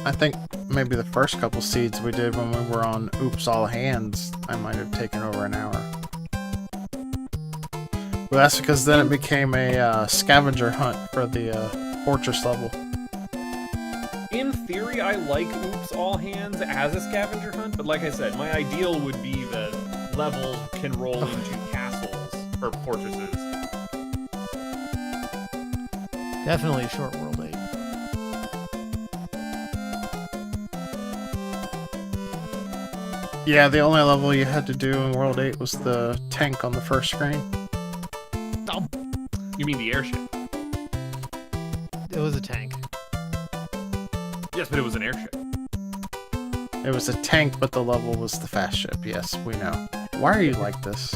I think maybe the first couple seeds we did when we were on Oops All Hands, I might have taken over an hour. Well, that's because then it became a scavenger hunt for the fortress level. In theory, I like Oops All Hands as a scavenger hunt, but like I said, my ideal would be that levels can roll into castles or fortresses. Definitely a short World 8. Yeah, the only level you had to do in World 8 was the tank on the first screen. Oh, You mean the airship? it was a tank. Yes, but it was an airship. It was a tank, but the level was the fast ship. Yes, we know. Why are you like this?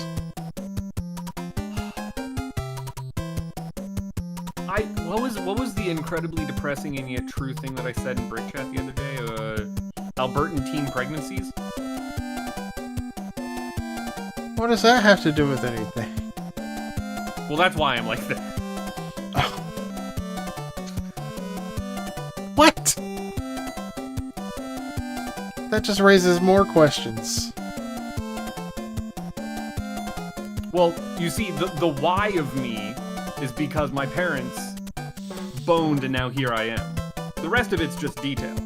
What was the incredibly depressing and yet true thing that I said in Brit Chat the other day? Albertan teen pregnancies? What does that have to do with anything? Well, that's why I'm like this. What? That just raises more questions. Well, you see, the why of me is because my parents boned and now here I am. The rest of it's just details.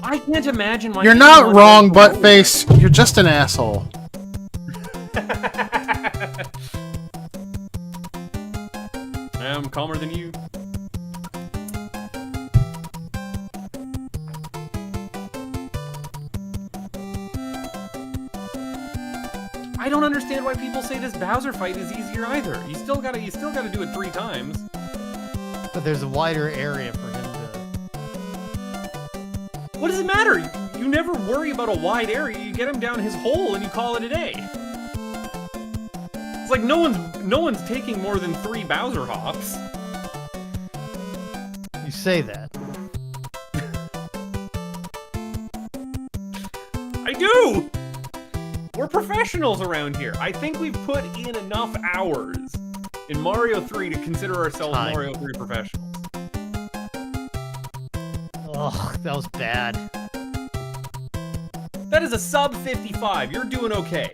I can't imagine my... You're not wrong, Buttface. You're just an asshole. I'm calmer than you. I don't understand why people say this Bowser fight is easier either. You still gotta do it 3 times. But there's a wider area for him to. What does it matter? You never worry about a wide area. You get him down his hole and you call it a day. It's like no one's taking more than 3 Bowser hops. You say that. I do! We're professionals around here. I think we've put in enough hours in Mario 3 to consider ourselves Time. Mario 3 professionals. Oh, that was bad. That is a sub 55. You're doing okay.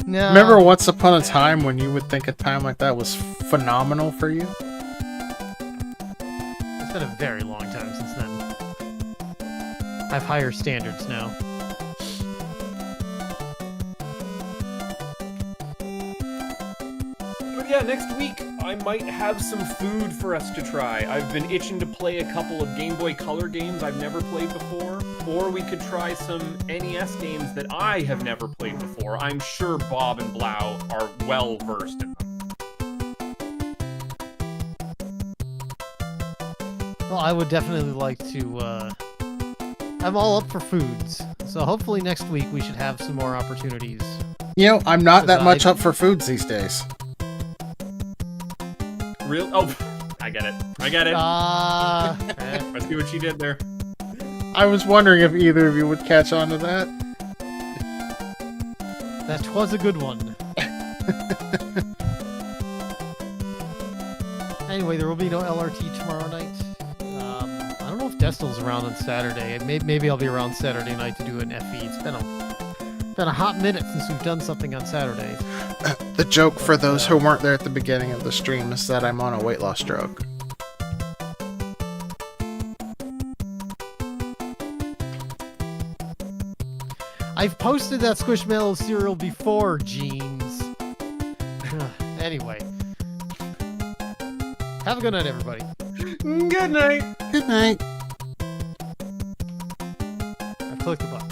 No. Remember once upon a time when you would think a time like that was phenomenal for you? It's been a very long time since then. I have higher standards now. But yeah, next week I might have some food for us to try. I've been itching to play a couple of Game Boy Color games I've never played before. Or we could try some NES games that I have never played before. I'm sure Bob and Blau are well versed in them. Well, I would definitely like to, I'm all up for foods. So hopefully next week we should have some more opportunities. You know, I'm not that much Decide. up for foods these days. Real? Oh, I get it. I get it. Eh, I see what she did there. I was wondering if either of you would catch on to that. that was a good one. Anyway, there will be no LRT tomorrow night. I don't know if Destel's around on Saturday. Maybe I'll be around Saturday night to do an FE. It's been a hot minute since we've done something on Saturday. The joke for those who weren't there at the beginning of the stream is that I'm on a weight loss drug. I've posted that Squishmallow cereal before, Jeans. Anyway. Have a good night, everybody. Good night. Good night. I clicked the button.